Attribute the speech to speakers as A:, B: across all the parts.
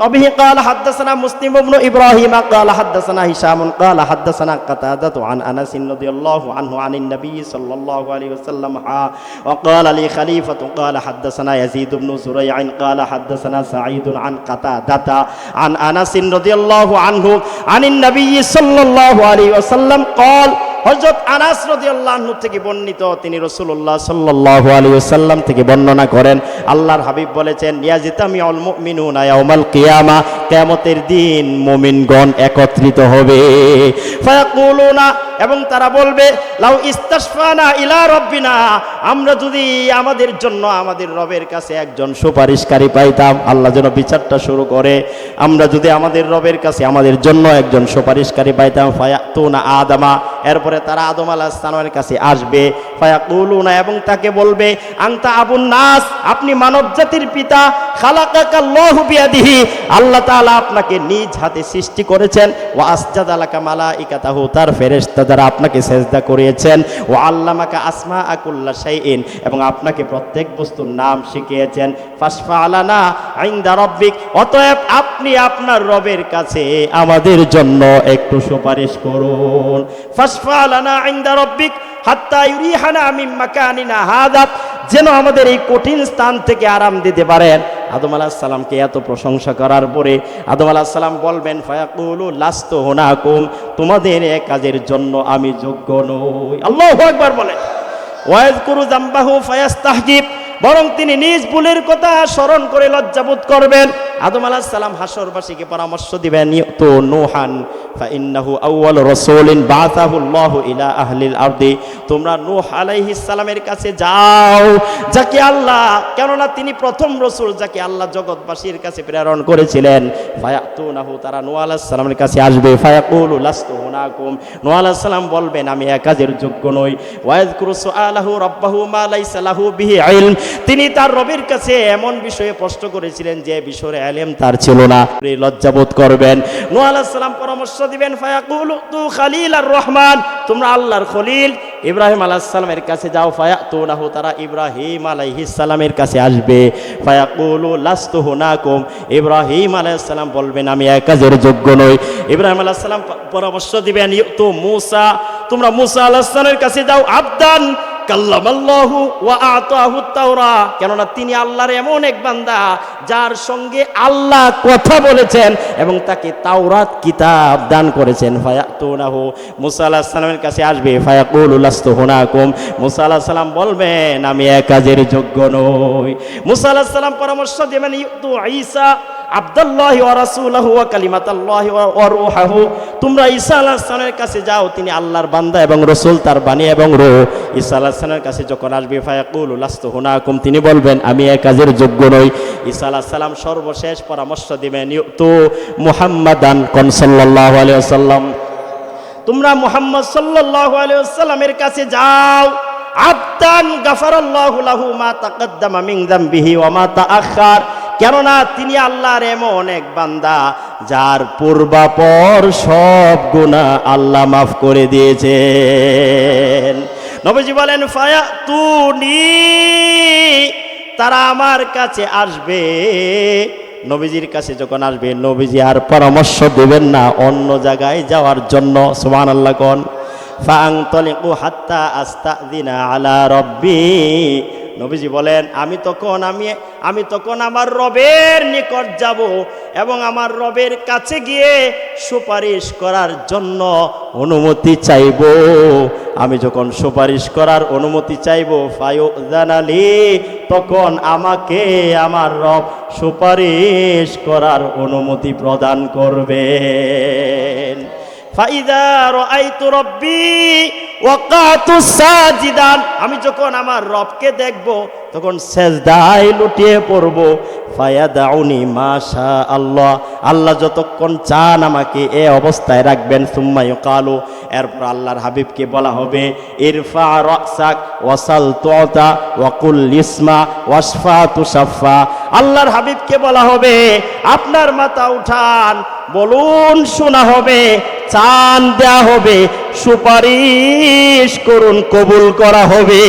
A: وبه قال حدثنا مسلم بن إبراهيم قال حدثنا هشام قال حدثنا قتادة عن أنس رضي الله عنه عن النبي صلى الله عليه وسلم وقال لي خليفة قال حدثنا يزيد بن زريع قال حدثنا سعيد عن قتادة عن أنس رضي الله عنه عن النبي صلى الله عليه وسلم قال হযরত আনাস রাদিয়াল্লাহু আনহু থেকে বর্ণিত, তিনি রাসূলুল্লাহ সাল্লাল্লাহু আলাইহি ওয়াসাল্লাম থেকে বর্ণনা করেন, আল্লাহর হাবিব বলেছেন, ইয়াজতামিউল মুমিনুনা ইয়াউমাল কিয়ামা, কিয়ামতের দিন মুমিনগণ একত্রিত হবে। ফায়াকুলুনা, এবং তারা বলবে, লাউ ইস্তাশফানা ইলা রাব্বিনা, আমরা যদি আমাদের জন্য আমাদের রবের কাছে একজন সুপারিশকারী পাইতাম। আল্লাহ যেন বিচারটা শুরু করে, আমরা যদি আমাদের রবের কাছে আমাদের জন্য একজন সুপারিশকারী পাইতাম। ফায়াতুনা আদামা, এরপরে তারা আদম আলাইহিস সালামের কাছে আসবে। ফায়াকুলুনা, এবং তাকে বলবে, আনতা আবুন নাস, আপনি মানব জাতির পিতা। খালাকাকাল্লাহু বিয়াদিহি, আল্লাহ তাআলা আপনাকে নিজ হাতে সৃষ্টি করেছেন। ওয়া আসজাদা লাকা মালাইকাতাহু, তার ফেরেশতা যারা আপনাকে সেজদা করিয়েছেন। ওয়া আল্লামাকা আসমাআ কুল্লা শাইইন, এবং আপনাকে প্রত্যেক বস্তুর নাম শিখিয়েছেন। ফাশফা আলানা ইনদা রাব্বিক, অতএব আপনি আপনার রবের কাছে আমাদের জন্য একটু সুপারিশ করুন। ফাশফা আলানা ইনদা রাব্বিক হাত্তা ইউরিহানা মিন মাকানিনা হাযা, যেন আমাদের এই কঠিন স্থান থেকে আরাম দিতে পারেন। আদম আলাইহিস সালামকে এত প্রশংসা করার পরে আদম আলাইহিস সালাম বলবেন, ফায়াকুলু লাস্তু হুনাকুম, তোমাদের এই কাজের জন্য আমি যোগ্য নই। আল্লাহু আকবার বলেন। ওয়াযকুরু যামবাহু ফায়াস্তাহজিব, বরং তিনি নিজ ভুলের কথা স্মরণ করে লজ্জাবোধ করবেন। আদম আলাইহিস সালাম হাসরবাসীকে পরামর্শ দিবেন, তো নূহান ফাইন্নাহু আউয়ালু রাসূলিন বাআসাহু আল্লাহু ইলা আহলিল আরদি, তোমরা নূহ আলাইহিস সালামের কাছে যাও, যাকে আল্লাহ, কেননা তিনি প্রথম রাসূল যাকে আল্লাহ জগৎবাসীর কাছে প্রেরণ করেছিলেন। ফায়াতুনাহু, তারা নূহ আলাইহিস সালামের কাছে আসবে। ফায়াকুলু লাস্তু হুনাকুম, নূহ আলাইহিস সালাম বলবেন, আমি এই কাজের যোগ্য নই। ওয়াযকুরু সুআলাহু রাব্বাহু মা লাইসা লাহু বিহি ইলম, তিনি তার রবের কাছে এমন বিষয়ে প্রশ্ন করেছিলেন যে বিষয়ে ইলম তার ছিল না, লজ্জাবোধ করবেন। নূহ আলাইহিস সালাম পরামর্শ দিবেন, ফায়াকুলু তু খালিলার রহমান, তোমরা আল্লাহর খলিল ইব্রাহিম আলাইহিস সালামের কাছে যাও। ফায়াতুনাহু, তারা ইব্রাহিম আলাইহিস সালামের কাছে আসবে। ফায়াকুলু লাস্তু হুনাকুম, ইব্রাহিম আলাইহিস সালাম বলবেন, আমি এই কাজের যোগ্য নই। ইব্রাহিম আলাইহিস সালাম পরামর্শ দিবেন, তু মূসা, তোমরা মূসা আলাইহিস সালামের কাছে যাও। আবদান কাল্লামাল্লাহু ওয়া আতাহু তাওরা, কেননা তিনি আল্লাহর এমন এক বান্দা যার সঙ্গে আল্লাহ কথা বলেছেন এবং তাকে তাওরাত কিতাব দান করেছেন। ফায়াতুনাহু, মুসা আলাইহিস সালামের কাছে আসবে। ফায়াকুলু লাস্তু হুনাকুম, মুসা আলাইহিস সালাম বলবেন, আমি এই কাজের যোগ্য নই। মুসা আলাইহিস সালাম পরামর্শ দেবেন, ইউতু ঈসা আব্দুল্লাহি ওয়া রাসূলুহু ওয়া কালিমাতুল্লাহি ওয়া রূহুহু, তোমরা ঈসা আলাইহিস সালামের কাছে যাও, তিনি আল্লাহর বান্দা এবং রাসূল, তার বাণী এবং রূহ। ঈসা আলাইহিস সালামের কাছে যখন আসবে, ফায়াকুলু লাস্তু হুনাকুম, তিনি বলবেন, আমি এই কাজের যোগ্য নই। ঈসা আলাইহিস সালাম সর্বশেষ পরামর্শ দিবেন, ইউতু মুহাম্মাদান কোন সাল্লাল্লাহু আলাইহি ওয়াসাল্লাম, তোমরা মুহাম্মদ সাল্লাল্লাহু আলাইহি ওয়াসাল্লামের কাছে যাও। আবদান গাফারাল্লাহু লাহু মা তাকাদ্দামা মিন যামবিহি ওয়া মা তাআখার, কেননা তিনি আল্লাহর এমন এক বান্দা যার পূর্বাপর সব গুনাহ আল্লাহ মাফ করে দিয়েছেন। নবীজি বলেন, ফায়াতুনি, তারা আমার কাছে আসবে। নবীজির কাছে যখন আসবে, নবীজি আর পরামর্শ দেবেন না অন্য জায়গায় যাওয়ার জন্য। সুবহানাল্লাহ কোন। ফাআনতালিকু হাত্তা আস্তাযিনা আলা রাব্বি, নবীজি বলেন, আমি তখন আমার রবের নিকট যাব এবং আমার রবের কাছে গিয়ে সুপারিশ করার জন্য অনুমতি চাইব। আমি যখন সুপারিশ করার অনুমতি চাইব, ফায়ুযানালি, তখন আমাকে আমার রব সুপারিশ করার অনুমতি প্রদান করবেন। ফাইদা রাআইতু রাব্বি ওয়াকাতু সাজিদান, আমি যখন আমার রবকে দেখব তখন সেজদায় লুটিয়ে পড়ব। ফায়াদাউনি মাশা আল্লাহ, আল্লাহ যতক্ষণ চান আমাকে এই অবস্থায় রাখবেন। সুম্মা ইউকালু, এরপর আল্লাহর হাবিবকে বলা হবে, ইরফা রাসাক ওয়াসাল তুতা ওয়াকুল ইসমা ওয়াশফা তুশাফা, আল্লাহর হাবিবকে বলা হবে, আপনার মাথা উঠান, বলুন শোনা হবে, চান দেয়া হবে, সুপারিশ করুন, কবুল করা হবে।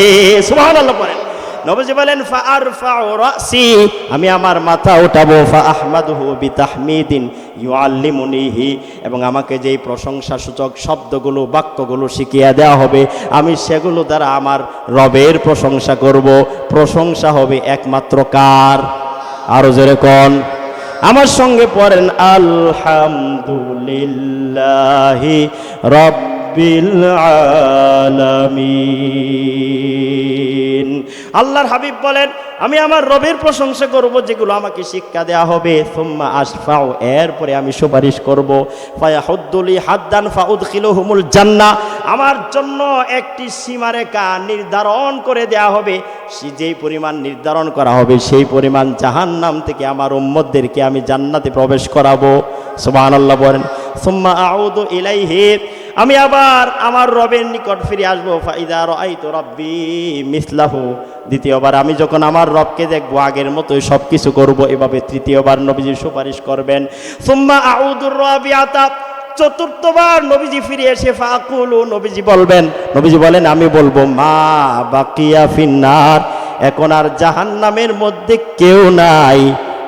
A: সুবহানাল্লাহ পড়েন। নবীজি বলেন ফাআরফাউ রাসি, আমি আমার মাথা উঠাবো, ফাআহমাদুহু বিতাহমিদিন ইউআল্লিমুনিহি, এবং আমাকে যেই প্রশংসাসূচক শব্দগুলো বাক্যগুলো শিখিয়ে দেওয়া হবে আমি সেগুলো দ্বারা আমার রবের প্রশংসা করব। প্রশংসা হবে একমাত্র কার? আরো জোরে কোন, আমার সঙ্গে পড়েন আলহামদুলিল্লাহি রাব্বিল আলামিন। আল্লাহর হাবিব বলেন আমি আমার রবের প্রশংসা করব যেগুলো আমাকে শিক্ষা দেয়া হবে। সুম্মা আশফাউ, এরপরে আমি সুপারিশ করব। ফায়াহুদ্দুলি হাদ্দান ফাউদখিলুহুমুল জান্নাহ, আমার জন্য একটি সীমারেখা নির্ধারণ করে দেয়া হবে, যেই পরিমাণ নির্ধারণ করা হবে সেই পরিমাণ জাহান্নাম থেকে আমার উম্মতদেরকে আমি জান্নাতে প্রবেশ করাবো। সুবহানাল্লাহ বলেন। সুম্মা আউদু ইলাইহি, আমি আবার আমার রবের নিকট ফিরে আসবো। ফাইদা রাআইতু রাব্বি মিসলাহু, দ্বিতীয়বার আমি যখন আমার রবকে দেখবো আগের মতোই সব কিছু করবো। এভাবে তৃতীয়বার নবীজি সুপারিশ করবেন। সুম্মা আউদুর রাবিআতা, চতুর্থবার নবীজি ফিরে এসে ফাকুলু, নবীজি বলেন আমি বলবো মা বাকিয়া ফিন্নার, এখন আর জাহান্নামের মধ্যে কেউ নাই,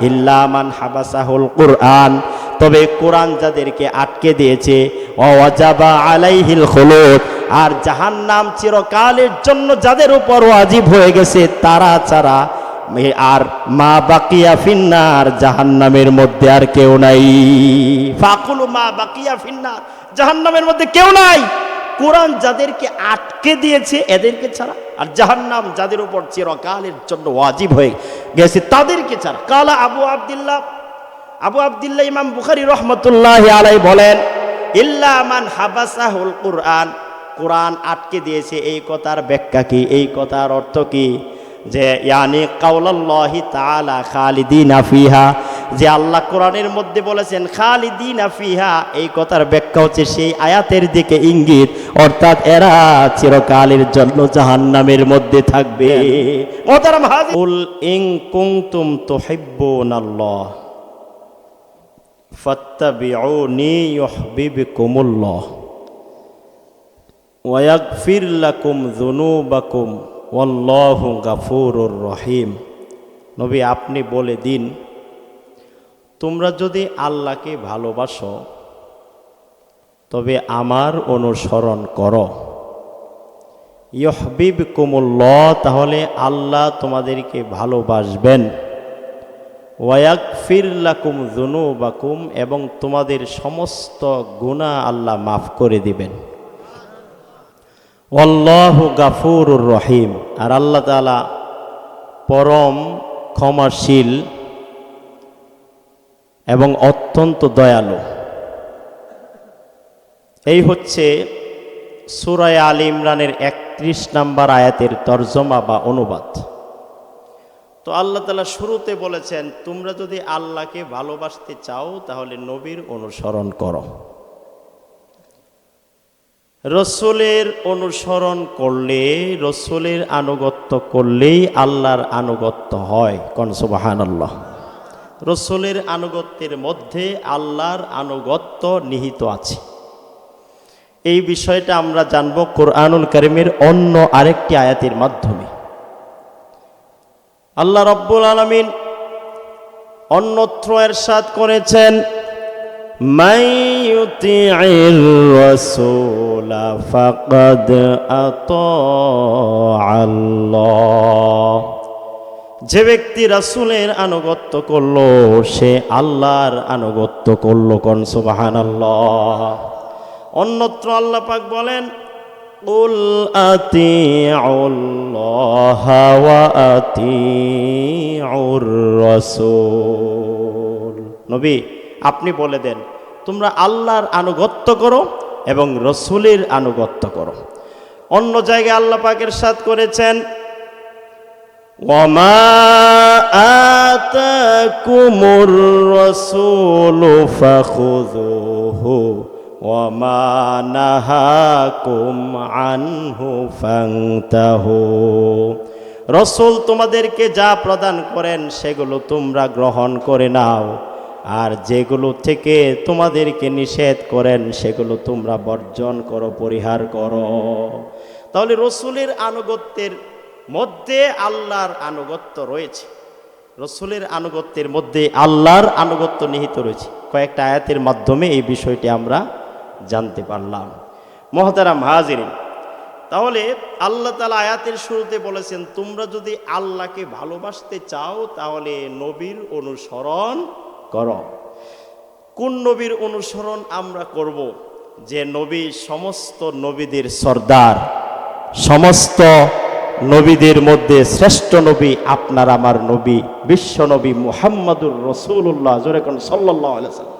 A: ইল্লা মান হাবাসাহুল কুরআন, তবে কোরআন যাদেরকে আটকে দিয়েছে, ওয়াজাবা আলাইহিল খুলুদ, আর জাহান্নাম চিরকালের জন্য যাদের উপর ওয়াজিব হয়ে গেছে তারা ছাড়া, আর মা বাকিয়া ফিন্নার, জাহান্নামের মধ্যে আর কেউ নাই। ফাকুলু মা বাকিয়া ফিন্নার, জাহান্নামের মধ্যে কেউ নাই, কোরআন যাদেরকে আটকে দিয়েছে এদেরকে ছাড়া, আর জাহান্নাম যাদের উপর চিরকালের জন্য ওয়াজিব হয়ে গেছে তাদেরকে ছাড়া। কালা আবু আব্দুল্লাহ ইমাম বুখারী রহমতুল্লাহি আলাইহি বলেন ইল্লা মান হাবাসাহুল কুরআন, কোরআন আটকে দিয়েছে এই কথার ব্যাখ্যা কি, এই কথার অর্থ কি, যে ইয়ানি কাউলাল্লাহি তাআলা খালিদিনা ফিহা, যে আল্লাহ কোরআনের মধ্যে বলেছেন খালিদিনা ফিহা, এই কথার ব্যাখ্যা হচ্ছে সেই আয়াতের দিকে ইঙ্গিত, অর্থাৎ এরা চিরকালের জন্য জাহান্নামের মধ্যে থাকবে। মুহতারাম হাজির, কুল ইন কুনতুম তুহিব্বুনাল্লাহ ফাত্তাবিউনি ইউহিব্বুকুমুল্লাহ ওয়া ইয়াগফির লাকুম যুনুবাকুম ওয়াল্লাহু গাফুরুর রহিম। নবী আপনি বলে দিন, তোমরা যদি আল্লাহকে ভালোবাসো তবে আমার অনুসরণ করো, ইউহিব্বুকুমুল্লাহ, তাহলে আল্লাহ তোমাদেরকে ভালোবাসবেন, ওয়ায়াগফির লাকুম যুনুবাকুম, এবং তোমাদের সমস্ত গুনাহ আল্লাহ মাফ করে দিবেন, আল্লাহু গাফুরুর রহিম, আর আল্লাহ তাআলা পরম ক্ষমাশীল এবং অত্যন্ত দয়ালু। এই হচ্ছে সূরা আলে ইমরানের 31 নম্বর আয়াতের তরজমা বা অনুবাদ। তো আল্লাহ তাআলা শুরুতে বলেছেন তোমরা যদি আল্লাহকে ভালোবাসতে চাও তাহলে নবীর অনুসরণ করো। রসুলের অনুসরণ করলে, রসুলের আনুগত্য করলেই আল্লাহর আনুগত্য হয়। কোন সুবহানাল্লাহ। রসুলের আনুগত্যের মধ্যে আল্লাহর আনুগত্য নিহিত আছে। এই বিষয়টা আমরা জানব কোরআনুল কারীমের অন্য আরেকটি আয়াতের মাধ্যমে। আল্লাহ রাব্বুল আলামিন অন্যত্র ইরশাদ করেছেন মান ইউতিইর রাসূলা ফাকাদ আতাআল্লাহ, যে ব্যক্তি রাসূলের আনুগত্য করলো সে আল্লাহর আনুগত্য করলো। কোন সুবহানাল্লাহ। অন্যত্র আল্লাহ পাক বলেন কুল আতিউল্লাহা ওয়া আতিউর রাসূল, নবী আপনি বলে দেন তোমরা আল্লাহর আনুগত্য করো এবং রসুলের আনুগত্য করো। অন্য জায়গায় আল্লাহ পাক ইরশাদ করেছেন ওয়ামা আতাকুমুর রাসূলু ফাখুযুহু ওয়ামা নাহাকুম আনহু ফান্তাহু, রসূল তোমাদেরকে যা প্রদান করেন সেগুলো তোমরা গ্রহণ করে নাও, আর যেগুলো থেকে তোমাদেরকে নিষেধ করেন সেগুলো তোমরা বর্জন করো, পরিহার করো। তাহলে রসূলের আনুগত্যের মধ্যে আল্লাহর আনুগত্য রয়েছে, রসুলের আনুগত্যের মধ্যে আল্লাহর আনুগত্য নিহিত রয়েছে। কয়েকটা আয়াতের মাধ্যমে এই বিষয়টি আমরা জানতে পারলাম। মুহতারাম হাজিরিন, তাহলে আল্লাহ তাআলা আয়াতের শুরুতে বলেছেন, তোমরা যদি আল্লাহকে ভালোবাসতে চাও তাহলে নবীর অনুসরণ করো। কোন নবীর অনুসরণ আমরা করব? যে নবী সমস্ত নবীদের সর্দার, সমস্ত নবীদের মধ্যে শ্রেষ্ঠ নবী আপনার আমার নবী, বিশ্ব নবী মুহাম্মাদুর রাসূলুল্লাহ, জোরে কোন সাল্লাল্লাহু আলাইহি ওয়াসাল্লাম।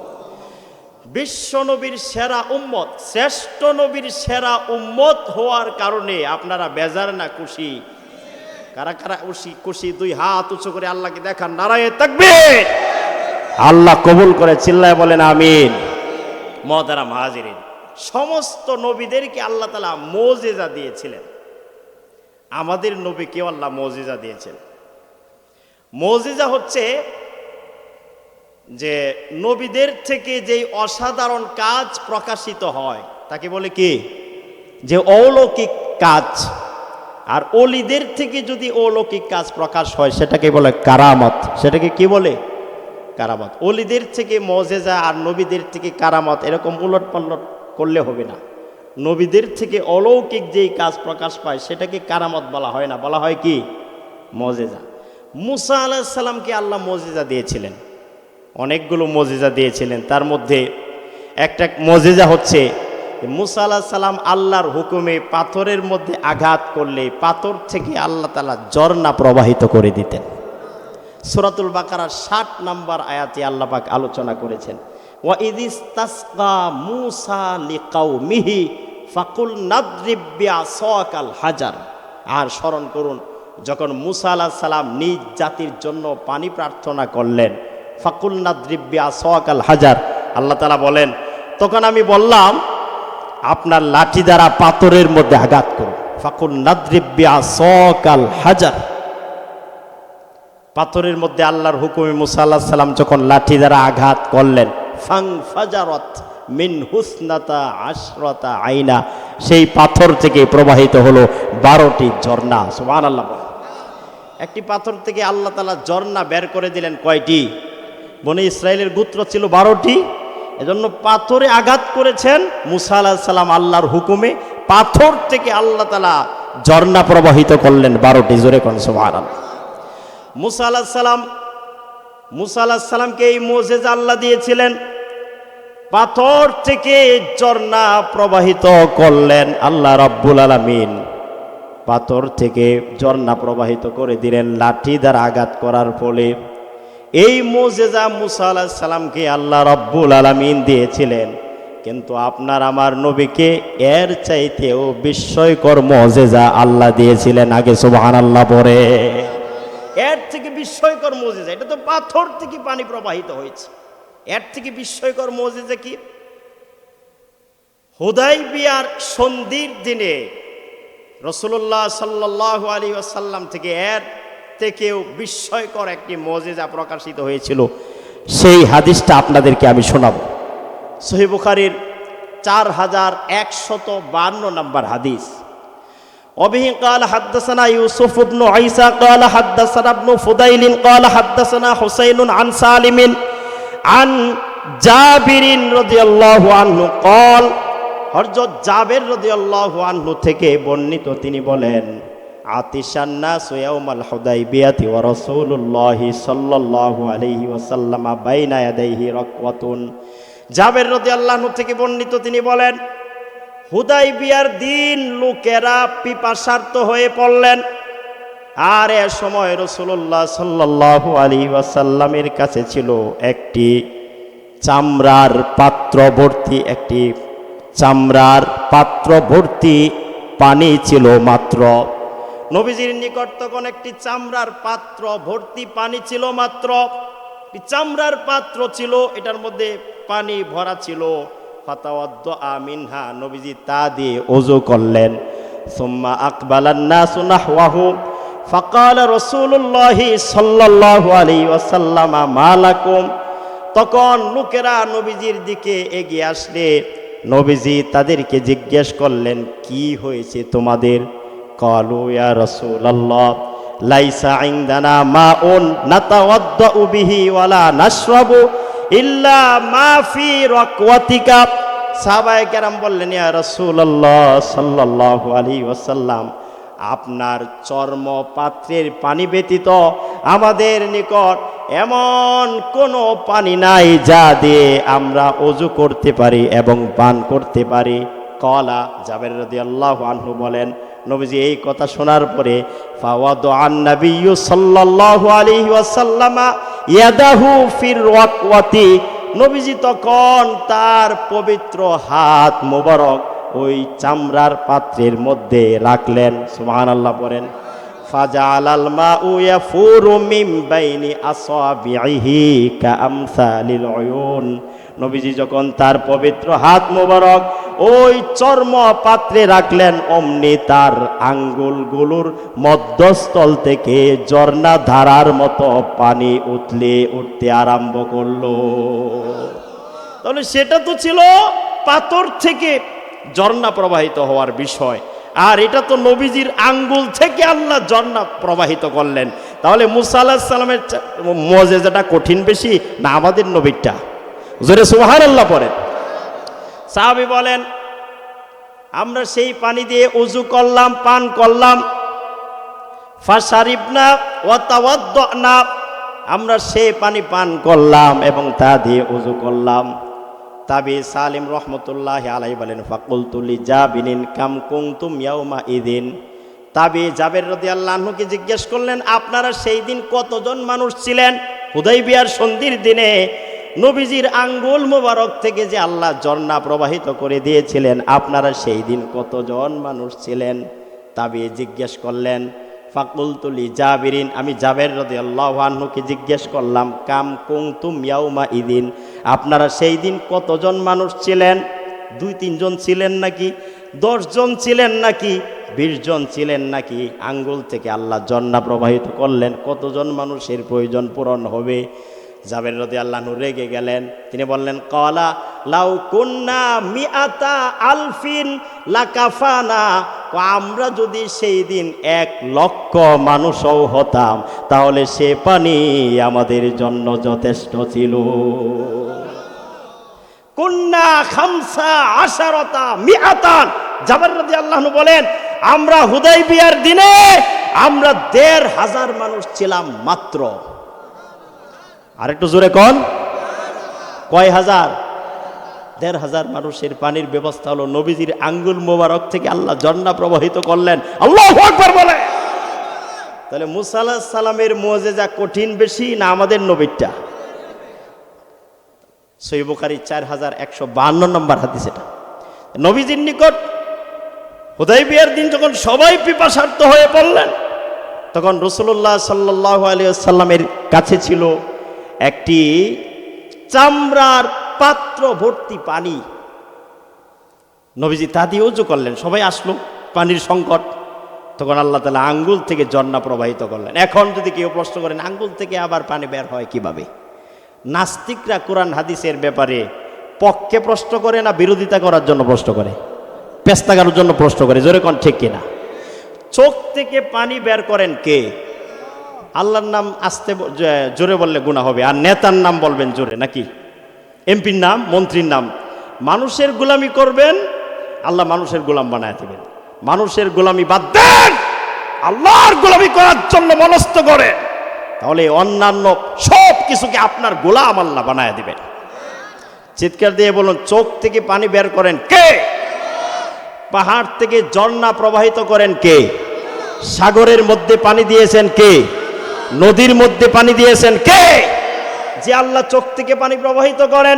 A: বিশ্ব নবীর সেরা উম্মত, শ্রেষ্ঠ নবীর সেরা উম্মত হওয়ার কারণে আপনারা বেজার না খুশি? কারা কারা খুশি? দুই হাত উঁচু করে আল্লাহকে দেখান, নারায়ে তাকবীর। আল্লাহ কবুল করে, চিল্লায় বলেন আমিন। মুহতারাম হাজিরিন, সমস্ত নবীদেরকে আল্লাহ তাআলা মুজিজা দিয়েছিলেন। আমাদের নবীকেও আল্লাহ মুজিজা দিয়েছেন। মুজিজা হচ্ছে যে নবীদের থেকে যেই অসাধারণ কাজ প্রকাশিত হয় তাকে বলে কি? যে অলৌকিক কাজ। আর অলিদের থেকে যদি অলৌকিক কাজ প্রকাশ হয় সেটাকে বলে কারামত। সেটাকে কি বলে? কারামত। অলিদের থেকে মুজিজা আর নবীদের থেকে কারামত এরকম উলট পালট করলে হবে না। নবীদের থেকে অলৌকিক যেই কাজ প্রকাশ পায় সেটাকে কারামত বলা হয় না, বলা হয় কি? মুজিজা। মুসা আলাইহিস সালামকে আল্লাহ মুজিজা দিয়েছিলেন, অনেকগুলো মুজিজা দিয়েছিলেন। তার মধ্যে একটা মুজিজা হচ্ছে মুসা আলাইহিস সালাম আল্লাহর হুকুমে পাথরের মধ্যে আঘাত করলে পাথর থেকে আল্লাহ তাআলা ঝর্ণা প্রবাহিত করে দিতেন। সূরাতুল বাকারার 60 নম্বর আয়াতে আল্লাহ পাক আলোচনা করেছেন, ওয়া ইযিস্তাসকা মূসা লিকাওমিহি ফাকুল নাদরিব বিআসাকাল হাজার। আর স্মরণ করুন, যখন মূসা আলাইহিস সালাম নিজ জাতির জন্য পানি প্রার্থনা করলেন, ফাকুল নাদরিব বিআসাকাল হাজার, আল্লাহ তাআলা বলেন, তখন আমি বললাম আপনার লাঠি দ্বারা পাথরের মধ্যে আঘাত করুন। ফাকুল নাদরিব বিআসাকাল হাজার, পাথরের মধ্যে আল্লাহর হুকুমে মূসা আলাইহিস সালাম যখন লাঠি দ্বারা আঘাত করলেন, ফাজারাত মিন হুসনাতা আশরাতা আইনা, সেই পাথর থেকে প্রবাহিত হলো 12টি ঝর্ণা। সুবহানাল্লাহ। একটি পাথর থেকে আল্লাহ তাআলা ঝর্ণা বের করে দিলেন কয়টি? বনি ইসরায়েলের গোত্র ছিল 12টি। এজন্য পাথরে আঘাত করেছেন মূসা আলাইহিস সালাম আল্লাহর হুকুমে, পাথর থেকে আল্লাহ তাআলা ঝর্ণা প্রবাহিত করলেন 12টি। জোরে কোন সুবহানাল্লাহ। মূসা আলাইহিস সালামকে এই মুজিজা আল্লাহ দিয়েছিলেন, পাথর থেকে ঝর্ণা প্রবাহিত করলেন আল্লাহ রাব্বুল আলামিন। পাথর থেকে ঝর্ণা প্রবাহিত করে দিলেন লাঠি দ্বারা আঘাত করার ফলে। এই মুজিজা মূসা আলাইহিস সালামকে আল্লাহ রাব্বুল আলামিন দিয়েছিলেন, কিন্তু আপনার আমার নবীকে এর চাইতেও বিস্ময়কর মুজিজা আল্লাহ দিয়েছিলেন। আগে সুবহানাল্লাহ পড়ে। এর থেকে বিস্ময়কর মুজিজা, এটা তো পাথর থেকে পানি প্রবাহিত হয়েছে। এর থেকে বিস্ময়কর মুজিজা কি? হুদাইবিয়ার সন্ধির দিনে রাসূলুল্লাহ সাল্লাল্লাহু আলাইহি ওয়াসাল্লাম থেকে এর থেকেও বিস্ময়কর একটি মুজিজা প্রকাশিত হয়েছিল। সেই হাদিসটা আপনাদেরকে আমি শোনাবো। সহিহ বুখারীর 4152 নম্বর হাদিস। وبه قال حدثنا يوسف بن عيسى قال حدثنا ابن فضيل قال حدثنا حسين عن سالم عن جابر رضي الله عنه قال, হযরত জাবের রাদিয়াল্লাহু আনহু থেকে বর্ণিত, তিনি বলেন, আতিশান নাসু ইয়াউমাল হুদাইবিয়াতি ওয়া রাসূলুল্লাহি সাল্লাল্লাহু আলাইহি ওয়াসাল্লাম বাইনা ইয়াদাইহি রাকওয়াতুন। জাবের রাদিয়াল্লাহু আনহু থেকে বর্ণিত, তিনি বলেন, হুদাইবিয়ার দিন লোকেরা পিপাসার্ত হয়ে পড়লেন, আর এ সময় রাসূলুল্লাহ সাল্লাল্লাহু আলাইহি ওয়াসাল্লামের কাছে ছিল একটি চামড়ার পাত্র ভর্তি, একটি চামড়ার পাত্র ভর্তি পানি ছিল মাত্র। নবীজির নিকট তখন একটি চামড়ার পাত্র ভর্তি পানি ছিল মাত্র। চামড়ার পাত্র ছিল, এটার মধ্যে পানি ভরা ছিল। ফাতাওয়াদ্দা মিনহা, নবীজি তা দিয়ে ওযু করলেন। সুম্মা আকবালান নাসু নাহওয়াহু ফাকালা রাসূলুল্লাহি সাল্লাল্লাহু আলাইহি ওয়াসাল্লাম মা লাকুম। তখন লোকেরা নবীজির দিকে এগিয়ে আসলে নবীজি তাদেরকে জিজ্ঞেস করলেন, কি হয়েছে তোমাদের? ক্বালু ইয়া রাসূলাল্লাহ লাইসা ইনদানা মাউন নাতাওয়াদ্দাউ বিহি ওয়ালা নাশরাবু ইল্লা মা ফি রাকওয়াতিকা। সাহাবায়ে কেরাম বললেন, ইয়া রাসূলুল্লাহ সাল্লাল্লাহু আলাইহি ওয়াসাল্লাম, আপনার চর্ম পাত্রের পানি ব্যতীত আমাদের নিকট এমন কোনো পানি নাই যা দিয়ে আমরা ওযু করতে পারি এবং পান করতে পারি। ক্বালা, জাবের রাদিয়াল্লাহু আনহু বলেন, নবীজি এই কথা শোনার পরে ফাওয়াদাআন নাবিয়্যু সাল্লাল্লাহু আলাইহি ওয়াসাল্লাম ইয়াদাহু ফির রাকওয়াতি, নবীজি তখন তার পবিত্র হাত মোবারক ওই চামড়ার পাত্রের মধ্যে রাখলেন। সুবহানাল্লাহ পড়েন। ফাজাআলাল মাউ ইয়াফুরু মিন বাইনি আসাবিহি কাআমসালিল উয়ুন, নবীজি যখন তার পবিত্র হাত মোবারক ওই চর্ম পাত্রে রাখলেন, অমনি তার আঙ্গুলগুলোর মধ্যস্থল থেকে ঝর্ণা ধারার মতো পানি উঠতে আরম্ভ করলো। তাহলে সেটা তো ছিল পাথর থেকে ঝর্ণা প্রবাহিত হওয়ার বিষয়, আর এটা তো নবীজির আঙ্গুল থেকে আল্লাহ ঝর্ণা প্রবাহিত করলেন। তাহলে মুসা আলাইহিস সালামের মুজিজাটা কঠিন বেশি না আমাদের নবীরটা? জোরে সুবহানাল্লাহ পড়েন। সাহাবী বলেন, আমরা সেই পানি দিয়ে ওযু করলাম, পান করলাম। ফাশারিবনা ওয়া তাওয়াদ্দানা, আমরা সেই পানি পান করলাম এবং তা দিয়ে ওযু করলাম। তাবি সালিম রহমতুল্লাহি আলাইহি বলেন, ফাকুলতু লিজাবিরিন কাম কুনতুম ইয়াউমা ইদিন, তাবি জাবের রাদিয়াল্লাহু আনহুকে জিজ্ঞেস করলেন, আপনারা সেই দিন কতজন মানুষ ছিলেন? হুদাইবিয়ার সন্ধির দিনে নবীজির আঙ্গুল মোবারক থেকে যে আল্লাহ ঝর্ণা প্রবাহিত করে দিয়েছিলেন, আপনারা সেই দিন কতজন মানুষ ছিলেন? তাবি জিজ্ঞেস করলেন, ফাকুলতু লিজাবিরিন, আমি জাবের রাদিয়াল্লাহু আনহুকে জিজ্ঞেস করলাম, কাম কুনতুম ইয়াউমা ইদিন, আপনারা সেই দিন কতজন মানুষ ছিলেন? 2-3 জন ছিলেন নাকি? 10 জন ছিলেন নাকি? 20 জন ছিলেন নাকি? আঙ্গুল থেকে আল্লাহ ঝর্ণা প্রবাহিত করলেন, কতজন মানুষের প্রয়োজন পূরণ হবে? জাবের রাদিয়াল্লাহু আনহু রেগে গেলেন। তিনি বললেন, ক্বালা লাউ কুন্না মিআতা আলফিন লাকাফানা, আমরা যদি সেই দিন 1 লক্ষ মানুষও হতাম তাহলে সে পানি আমাদের জন্য যথেষ্ট ছিল। কুন্না খামসা আশারাতা মিআতান, জাবের রাদিয়াল্লাহু আনহু বলেন, আমরা হুদাইবিয়ার দিনে আমরা 1,500 মানুষ ছিলাম মাত্র। আরেকটু জোরে কোন, কয় হাজার? 1,500 মানুষের পানির ব্যবস্থা হলো। নবীজির আঙ্গুল মোবারক থেকে আল্লাহ ঝর্ণা প্রবাহিত করলেন। আল্লাহু আকবার বলে। তাহলে মুসা আলাইহিস সালামের মুজিজা কঠিন বেশি না আমাদের নবীরটা? সহিহ বুখারী 4152 নম্বর হাদিস। এটা নবীজির নিকট হুদাইবিয়ার দিন যখন সবাই পিপাসার্ত হয়ে পড়লেন, তখন রাসূলুল্লাহ সাল্লাল্লাহু আলাইহি ওয়াসাল্লামের কাছে ছিল একটি চামড়ার পাত্র ভর্তি পানি। নবীজি তা দিয়ে ওযু করলেন, সবাই আসলো, পানির সংকট। তখন আল্লাহ তাআলা আঙ্গুল থেকে ঝর্ণা প্রবাহিত করলেন। এখন যদি কেউ প্রশ্ন করেন আঙ্গুল থেকে আবার পানি বের হয় কিভাবে, নাস্তিকরা কোরআন হাদিসের ব্যাপারে পক্ষে প্রশ্ন করে না বিরোধিতা করার জন্য প্রশ্ন করে? পেস্তা করার জন্য প্রশ্ন করে। জোরে কোন ঠিক কিনা? চোখ থেকে পানি বের করেন কে? আল্লাহর নাম আস্তে জোরে বললে গুনাহ হবে, আর নেতার নাম বলবেন জোরে, নাকি এমপির নাম, মন্ত্রীর নাম? মানুষের গোলামি করবেন, আল্লাহ মানুষের গোলাম বানায় দিবেন। মানুষের গোলামি বাদ দেন, আল্লাহর গোলামি করার জন্য মনস্থ করে, তাহলে অন্যান্য সব কিছুকে আপনার গোলাম আল্লাহ বানায় দিবেন। চিৎকার দিয়ে বলুন, চোখ থেকে পানি বের করেন কে? পাহাড় থেকে ঝর্ণা প্রবাহিত করেন কে? সাগরের মধ্যে পানি দিয়েছেন কে? নদীর মধ্যে পানি দিয়েছেন কে? যে আল্লাহ চোখ থেকে পানি প্রবাহিত করেন,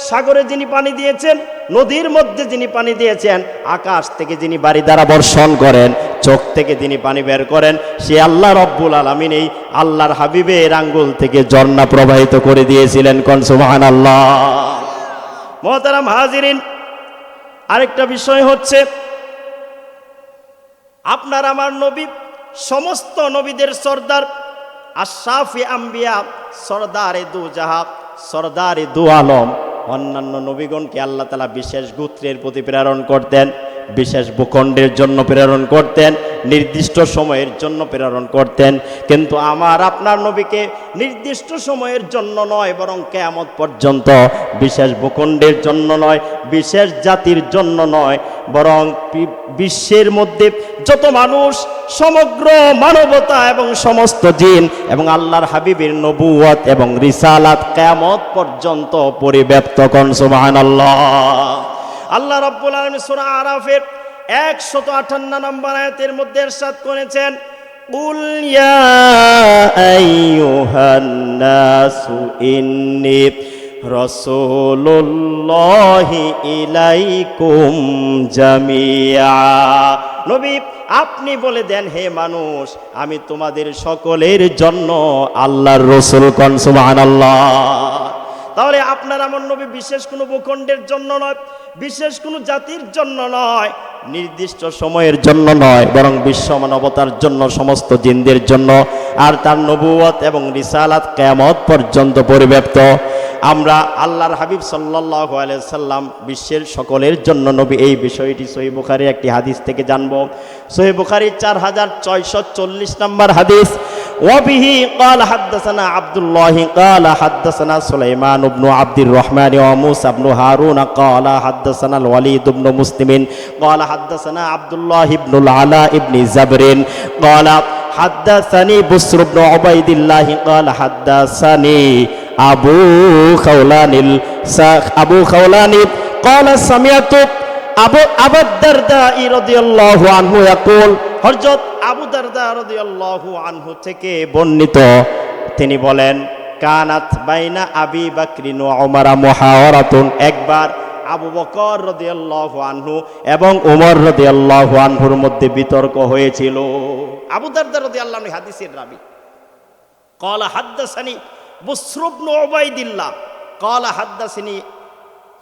A: সাগরে যিনি পানি দিয়েছেন, নদীর মধ্যে যিনি পানি দিয়েছেন, আকাশ থেকে যিনি বাড়ি দ্বারা বর্ষণ করেন, চোখ থেকে যিনি পানি বের করেন, সে আল্লাহ রব্বুল আলামিন এই আল্লাহর হাবিবের আঙ্গুল থেকে ঝর্ণা প্রবাহিত করে দিয়েছিলেন। কোন সুবহানাল্লাহ। মুহতারাম হাজিরিন, আরেকটা বিষয় হচ্ছে, আপনার আমার নবী সমস্ত নবীদের সর্দার, আশরাফি আম্বিয়া, সরদারে দু জাহাব, সরদারে দু আলম। অন্যান্য নবীগণকে আল্লাহ তাআলা বিশেষ গোত্রের প্রতি প্রেরণ করতেন, বিশেষ ভূখণ্ডের জন্য প্রেরণ করতেন, নির্দিষ্ট সময়ের জন্য প্রেরণ করতেন, কিন্তু আমার আপনার নবীকে নির্দিষ্ট সময়ের জন্য নয়, বরং কিয়ামত পর্যন্ত, বিশেষ ভূখণ্ডের জন্য নয়, বিশেষ জাতির জন্য নয়, বরং বিশ্বের মধ্যে যত মানুষ, সমগ্র মানবতা এবং সমস্ত জিন এবং আল্লাহর হাবিবের নবুয়ত এবং রিসালাত কিয়ামত পর্যন্ত পরিব্যাপ্ত করুন সুবহানাল্লাহ। আল্লাহ রাব্বুল আলামিন সূরা আরাফের 158 নম্বর আয়াতের মধ্যে ইরশাদ করেছেন, কুল ইয়া আইয়ুহান নাসু ইন্নী রাসূলুল্লাহি ইলাইকুম জামিআ। নবী আপনি বলে দেন, হে মানুষ, আমি তোমাদের সকলের জন্য আল্লাহর রাসূল, কোন সুবহানাল্লাহ। তাহলে আপনার আমার নবী বিশেষ কোনো ভূখণ্ডের জন্য নয়, বিশেষ কোনো জাতির জন্য নয়, নির্দিষ্ট সময়ের জন্য নয়, বরং বিশ্ব মানবতার জন্য, সমস্ত জিনদের জন্য। আর তার নবুয়ত এবং রিসালাত কিয়ামত পর্যন্ত পরিব্যাপ্ত। আমরা আল্লাহর হাবিব সাল্লাল্লাহু আলাইহি সাল্লাম বিশ্বের সকলের জন্য নবী, এই বিষয়টি সহিহ বুখারীর একটি হাদিস থেকে জানব। সহিহ বুখারী 4640 নম্বর হাদিস। ওয়াবিহি قال حدثنا عبد الله قال حدثنا سليمان بن عبد الرحمن وموسى بن هارون قال حدثنا الوليد بن مسلم قال حدثنا عبد الله بن العلاء بن زبر قال حدثني بسر بن عبيد الله قال حدثني أبو خولان قال سمعت أبا الدرداء رضي الله عنه يقول, হযরত আবু দারদা রাদিয়াল্লাহু আনহু থেকে বর্ণিত, তিনি বলেন, কানাত বাইনা আবি বকরিন ওয়া উমর মুহাওয়ারাতুন, একবার আবু বকর রাদিয়াল্লাহু আনহু এবং উমর রাদিয়াল্লাহু আনহুর মধ্যে বিতর্ক হয়েছিল। আবু দারদা রাদিয়াল্লাহু আনহু হাদিসের রাবী। قال حدثني بسر بن عبيد الله قال حدثني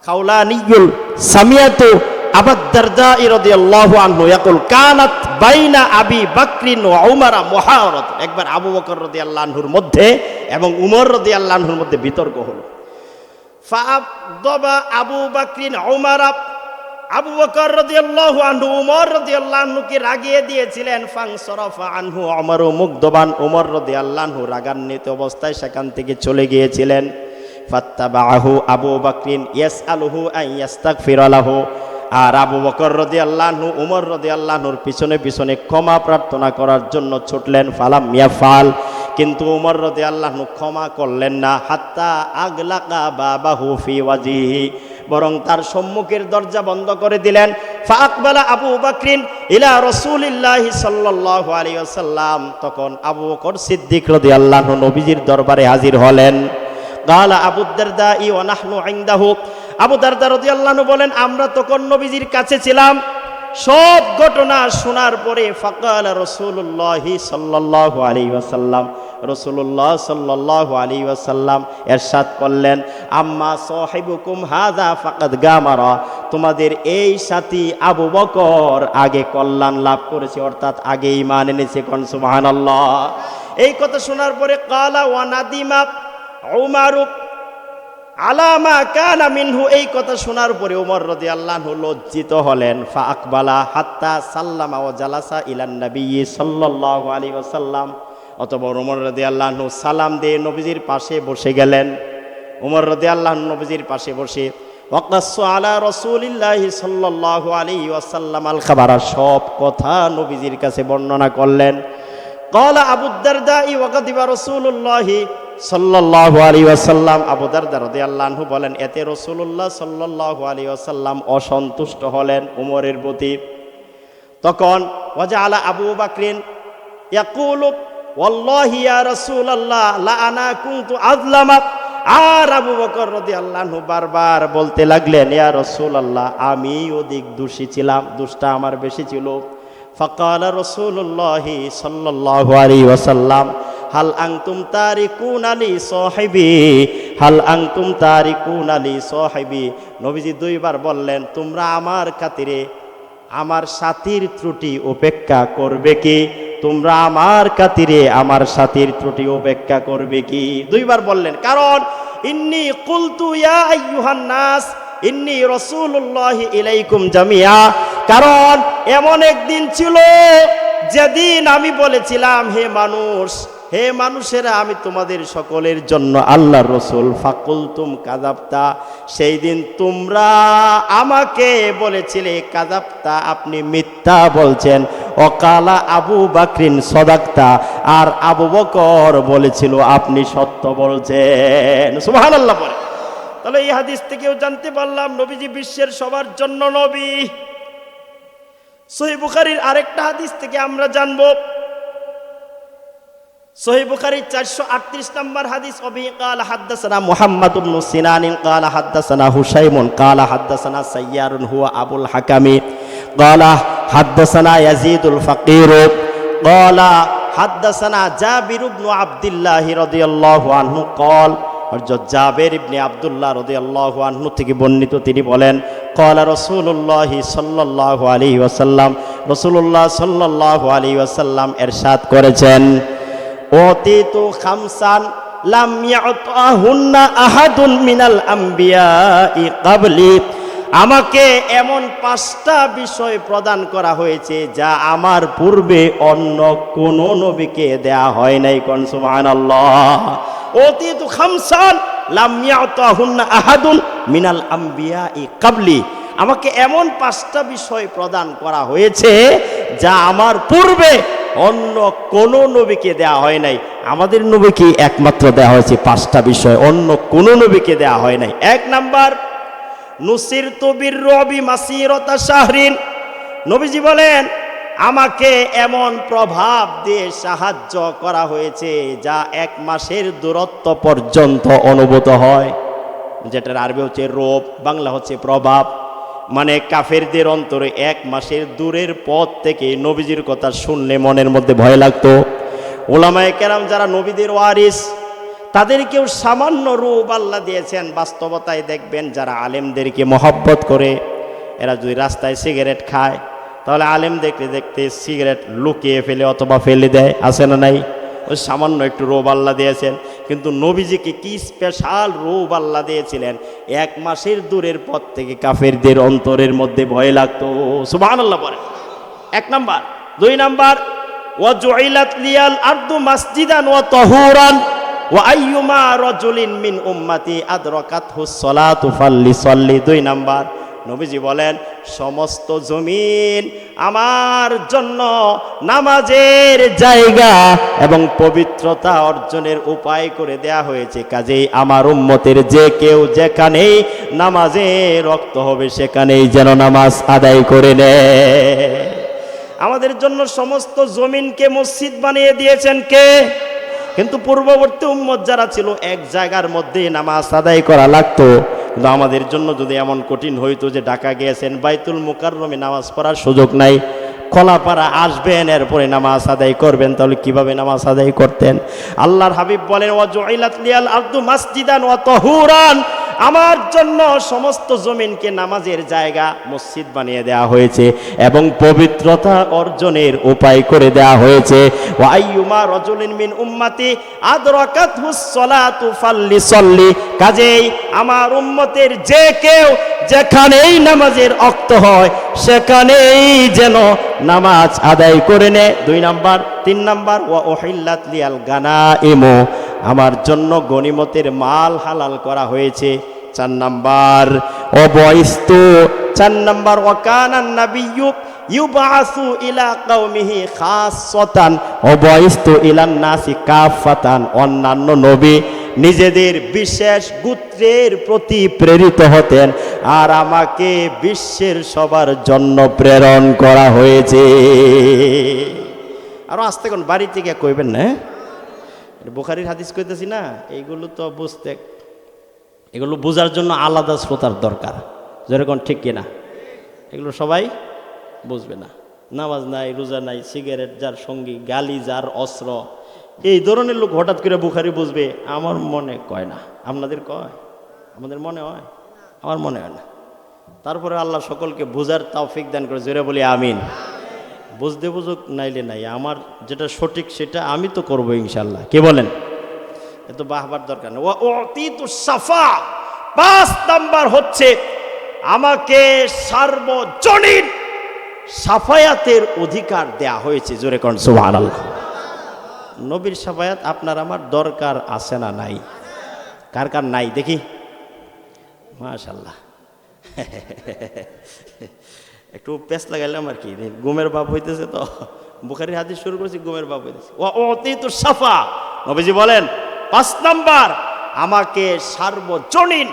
A: خولاني سمعت أبا الدرداء رضي الله عنه يقول كانت بين أبي بكر وعمر محاورة, একবার আবু বকর রাদিয়াল্লাহু আনহুর মধ্যে এবং উমর রাদিয়াল্লাহু আনহুর মধ্যে বিতর্ক হলো। فأغضب أبو بكر عمر, আবু বকর রাদিয়াল্লাহু আনহু উমর রাদিয়াল্লাহু আনহুকে রাগিয়ে দিয়েছিলেন। ফাংসরাফা আনহু উমর মুগদবান, উমর রাদিয়াল্লাহু আনহু রাগান্বিত অবস্থায় সেখান থেকে চলে গিয়েছিলেন। ফাত্তাবাহু আবু বকরিন ইয়াসআলুহু আন ইস্তাগফিরা লাহু, আর আবু বকর রাদিয়াল্লাহু আনহু উমর রাদিয়াল্লাহু আনহুর পিছনে পিছনে ক্ষমা প্রার্থনা করার জন্য ছুটলেন। ফালাম ইয়াফাল, কিন্তু উমর রাদিয়াল্লাহু আনহু ক্ষমা করলেন না। হাত্তা আগলাকা বাবাহু ফি ওয়াজিহি, বরং তার সম্মুখের দরজা বন্ধ করে দিলেন। ফাআকবালা আবু বকরিন ইলা রাসূলিল্লাহি সাল্লাল্লাহু আলাইহি ওয়াসাল্লাম, তখন আবু বকর সিদ্দিক রাদিয়াল্লাহু আনহু নবীজির দরবারে হাজির হলেন। قال আবু দারদা ওয়া নাহনু ইনদাহু, আবু দারদা রাদিয়াল্লাহু আনহু বলেন, আমরা তখন নবীজির কাছে ছিলাম। সব ঘটনা শোনার পরে ফাকাল রাসূলুল্লাহ সাল্লাল্লাহু আলাইহি ওয়াসাল্লাম, রাসূলুল্লাহ সাল্লাল্লাহু আলাইহি ওয়াসাল্লাম ইরশাদ করলেন, আম্মা সাহিবুকুম হাযা ফাকাদ গামারা, তোমাদের এই সাথী আবু বকর আগে কল্যাণ লাভ করেছে, অর্থাৎ আগে ঈমান এনেছে, কোন সুবহানাল্লাহ। এই কথা শোনার পরে কালা ওয়া নাদিমা উমর আলামা কানা মিনহু, এই কথা শোনার পরে উমর রাদিয়াল্লাহু আনহু লজ্জিত হলেন। ফা আকবালা হাত্তা সাল্লামা ওয়া জালাসা ইলান নবী সাল্লাল্লাহু আলাইহি ওয়াসাল্লাম, অতঃপর উমর রাদিয়াল্লাহু আনহু সালাম দিয়ে নবীজির পাশে বসে গেলেন। উমর রাদিয়াল্লাহু আনহু নবীজির পাশে বসে ওয়াকাসসু আলা রাসূলিল্লাহি সাল্লাল্লাহু আলাইহি ওয়াসাল্লাম আল খাবারা, সব কথা নবীজির কাছে বর্ণনা করলেন। ক্বালা আবু দারদা ওয়া গাদিবা রাসূলুল্লাহি সাল্লাল্লাহু আলাইহি ওয়াসাল্লাম, আবু দারদা রাদিয়াল্লাহু আনহু বলেন, এতে রাসূলুল্লাহ সাল্লাল্লাহু আলাইহি ওয়াসাল্লাম অসন্তুষ্ট হলেন উমরের প্রতি। তখন ওয়াজআলা আবু বকরিন ইয়াকুলু ওয়াল্লাহি ইয়া রাসূলুল্লাহ লা আনা কুনতু আযলামা, আর আবু বকর রাদিয়াল্লাহু আনহু বারবার বলতে লাগলেন, ইয়া রাসূলুল্লাহ, আমি অধিক দোষী ছিলাম, দোষটা আমার বেশি ছিল। ফাকালা রাসূলুল্লাহি সাল্লাল্লাহু আলাইহি ওয়াসাল্লাম, হাল আনতুম তারিকুনা লি সাহিবি, হাল আনতুম তারিকুনা লি সাহিবি, নবীজি দুইবার বললেন, তোমরা আমার খাতিরে আমার সাথীর ত্রুটি উপেক্ষা করবে কি? তোমরা আমার খাতিরে আমার সাথীর ত্রুটি উপেক্ষা করবে কি? দুইবার বললেন, কারণ ইন্নী কুলতু ইয়া আইয়ুহান নাস ইন্নী রাসূলুল্লাহি ইলাইকুম জামিআ, কারণ এমন একদিন ছিল যেদিন আমি বলেছিলাম হে মানুষেরা, আমি তোমাদের সকলের জন্য আল্লাহর রাসূল, ফাকুলতুম কাযাবতা, সেই দিন তোমরা আমাকে বলেছিলে কাযাবতা, আপনি মিথ্যা বলছেন। ওয়াকালা আবু বকরিন সাদাকতা, আর আবু বকর বলেছিল আপনি সত্য বলছেন। সুবহানাল্লাহ বলে। তাহলে এই হাদিস থেকেও জানতে পারলাম নবীজি বিশ্বের সবার জন্য নবী। সহিহ বুখারীর আরেকটা হাদিস থেকে আমরা জানবো, সহিহ বুখারীর 438 নম্বর হাদিস, অবি ক্বালা হাদাসানা মুহাম্মদ ইবনে সিনান ক্বালা হাদাসানা হুসাইম ক্বালা হাদাসানা সাইয়ারুন হুয়া আবুল হাকামি ক্বালা হাদাসানা ইয়াজিদুল ফাকির ক্বালা হাদাসানা জাবির ইবনে আব্দুল্লাহ রাদিয়াল্লাহু আনহু ক্বাল, হযরত জাবির ইবনে আব্দুল্লাহ রাদিয়াল্লাহু আনহু থেকে বর্ণিত, তিনি বলেন ক্বালা রাসূলুল্লাহ সাল্লাল্লাহু আলাইহি ওয়াসাল্লাম, রাসূলুল্লাহ সাল্লাল্লাহু আলাইহি ওয়াসাল্লাম ইরশাদ করেছেন, ওতিতু খামসান লাম ইয়াতাহুন্না আহাদুন মিনাল আমবিয়াই ক্বাবলি, আমাকে এমন 5টা বিষয় প্রদান করা হয়েছে যা আমার পূর্বে অন্য কোন নবীকে দেয়া হয় নাই। কোন সুবহানাল্লাহ। ওতিতু খামসান লাম ইয়াতাহুন্না আহাদুন মিনাল আমবিয়াই ক্বাবলি, আমাকে এমন 5টা বিষয় প্রদান করা হয়েছে যা আমার পূর্বে অন্য কোন নবীকে দেয়া হয় নাই। আমাদের নবীকে একমাত্র দেয়া হয়েছে 5টা বিষয়, অন্য কোন নবীকে দেয়া হয় নাই। 1 নাম্বার, নুসিরতু বিররুবি মাসিরাতা শাহরিন, নবীজি বলেন আমাকে এমন প্রভাব দিয়ে সাহায্য করা হয়েছে যা 1 মাসের দূরত্ব পর্যন্ত অনুভূত হয়, যেটার আরবি হচ্ছে রোব, বাংলা হচ্ছে প্রভাব। মানে কাফেরদের অন্তরে 1 মাসের দূরের পথ থেকে নবীজির কথা শুনলে মনের মধ্যে ভয় লাগতো। উলামায়ে কেরাম যারা নবীদের ওয়ারিস, তাদেরকেও সামান্য রূপ আল্লাহ দিয়েছেন। বাস্তবতায় দেখবেন যারা আলেমদেরকে মহব্বত করে, এরা যদি রাস্তায় সিগারেট খায়, তাহলে আলেম দেখতে দেখতে সিগারেট লুকিয়ে ফেলে অথবা ফেলে দেয়, আছে না নাই? ওই সামান্য একটু রূপ আল্লাহ দিয়েছেন। কিন্তু নবীজিকে কি স্পেশাল রূপ আল্লাহ দিয়েছিলেন, 1 মাসের দূরের পথ থেকে কাফেরদের অন্তরের মধ্যে ভয় লাগতো। সুবহানাল্লাহ বলে। 1 নাম্বার। 2 নাম্বার, ওয়া জুইলাত লিয়াল আরদু মাসজিদান ওয়া তাহুরান ওয়া আইয়ুমা রাজুলিন মিন উম্মতি আদরাকাতহুস সালাতু ফাল্লিসাল্লি। 2 নাম্বার, নবীজি বলেন সমস্ত জমিন আমার জন্য নামাজের জায়গা এবং পবিত্রতা অর্জনের উপায় করে দেয়া হয়েছে, কাজেই আমার উম্মতের যে কেউ যেখানেই নামাজের রক্ত হবে সেখানেই যেন নামাজ আদায় করে নেয়। আমাদের জন্য সমস্ত জমিনকে মসজিদ বানিয়ে দিয়েছেন কে? কিন্তু পূর্ববর্তী উম্মত যারা ছিল, 1 জায়গার মধ্যে নামাজ আদায় করা লাগতো। কিন্তু আমাদের জন্য যদি এমন কঠিন হইতো যে ঢাকা গিয়েছেন, বাইতুল মুকাররমে নামাজ পড়ার সুযোগ নাই, খোলাপাড়া আসবেন, এরপরে নামাজ আদায় করবেন, তাহলে কিভাবে নামাজ আদায় করতেন? আল্লাহর হাবিব বলেন ওয়া জুইলাত লিয়াল আরদু মাসজিদান ওয়া তাহুরান, আমার জন্য সমস্ত জমিনকে নামাজের জায়গা মসজিদ বানিয়ে দেওয়া হয়েছে এবং পবিত্রতা অর্জনের উপায় করে দেওয়া হয়েছে। ওয়া আইয়ুমা রাজুলিন মিন উম্মতি আদরাকাতহুস সালাতু ফাল্লিসাল্লি, কাজেই আমার উম্মতের যে কেউ যেখানেই নামাজের ওয়াক্ত হয় সেখানেই যেন নামাজ আদায় করে নেয়। 2 নাম্বার। 3 নাম্বার, ওয়া উহিল্লাত লিয়াল গানাইমু, আমার জন্য গনিমতের মাল হালাল করা হয়েছে। 4 নাম্বার, অবয়স্তু। 4 নাম্বার, ওয়াকানান নাবিয়্যু ইউবাসু ইলা কওমিহি খাসসাতান অবয়স্তু ইলান নাসি কাফাতান, অন্যান্য নবী নিজেদের বিশেষ গোত্রের প্রতি প্রেরিত হতেন, আর আমাকে বিশ্বের সবার জন্য প্রেরণ করা হয়েছে। আরো আস্তে কোন বাড়ি থেকে কইবেন না, বুখারীর হাদিস কইতেছি না, এইগুলো তো বুঝতে, এগুলো বোঝার জন্য আলাদা শ্রোতার দরকার, যেরকম ঠিক কিনা? এগুলো সবাই বুঝবে না। নামাজ নাই, রোজা নাই, সিগারেট যার সঙ্গী, গালি যার অস্ত্র, এই ধরনের লোক হঠাৎ করে বুখারী বুঝবে, আমার মনে কয় না। আপনাদের কয়? আমাদের মনে হয়? আমার মনে হয় না। তারপরে আল্লাহ সকলকে বোঝার তৌফিক দান করে, জোরে বলি আমিন। বুঝতে বুঝুক নাইলে নাই, আমার যেটা সঠিক সেটা আমি তো করবো ইনশাল্লাহ। কে বলেন? এত বাহবার দরকার নেই। ওয়া উতিতু সাফা, 5 নাম্বার হচ্ছে আমাকে সার্বজনীন সাফায়াতের অধিকার দেয়া হয়েছে। জোরে কোন সুবহানাল্লাহ। নবীর সাফায়াত আপনার আমার দরকার আছে না নাই? কার কার নাই দেখি? মাশাআল্লাহ। একটু পেস লাগাইলাম আর কি, ঘুমের ভাব হইতেছে তো, বুখারীর হাদিস শুরু করেছি, ঘুমের ভাব হইতেছে। ওয়া উতিতু সাফা, নবীজি বলেন 5 নাম্বার, আমাকে সার্বজনীন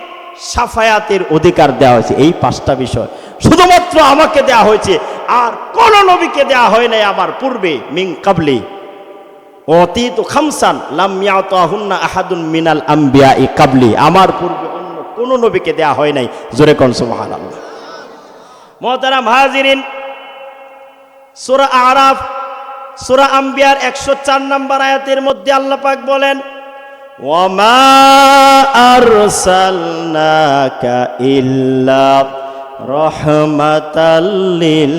A: সাফায়াতের অধিকার দেওয়া হয়েছে। এই 5টা বিষয় শুধুমাত্র আমাকে দেওয়া হয়েছে, আর কোন নবীকে দেওয়া হয় নাই আমার পূর্বে। মিন কাবলি উতিতু খামসান লাম ইয়াতাহুন্না আহাদুন মিনাল আমবিয়াই কাবলি, আমার পূর্বে অন্য কোন নবীকে দেওয়া হয় নাই। জোরে কোন সুবহানাল্লাহ। মুহতারাম হাজিরিন, সূরা আরাফ, সূরা আম্বিয়ার 104 নম্বর আয়াতের মধ্যে আল্লাহ পাক বলেন, ওয়ামা আরসালনাকা ইল্লা রাহমাতাল লিল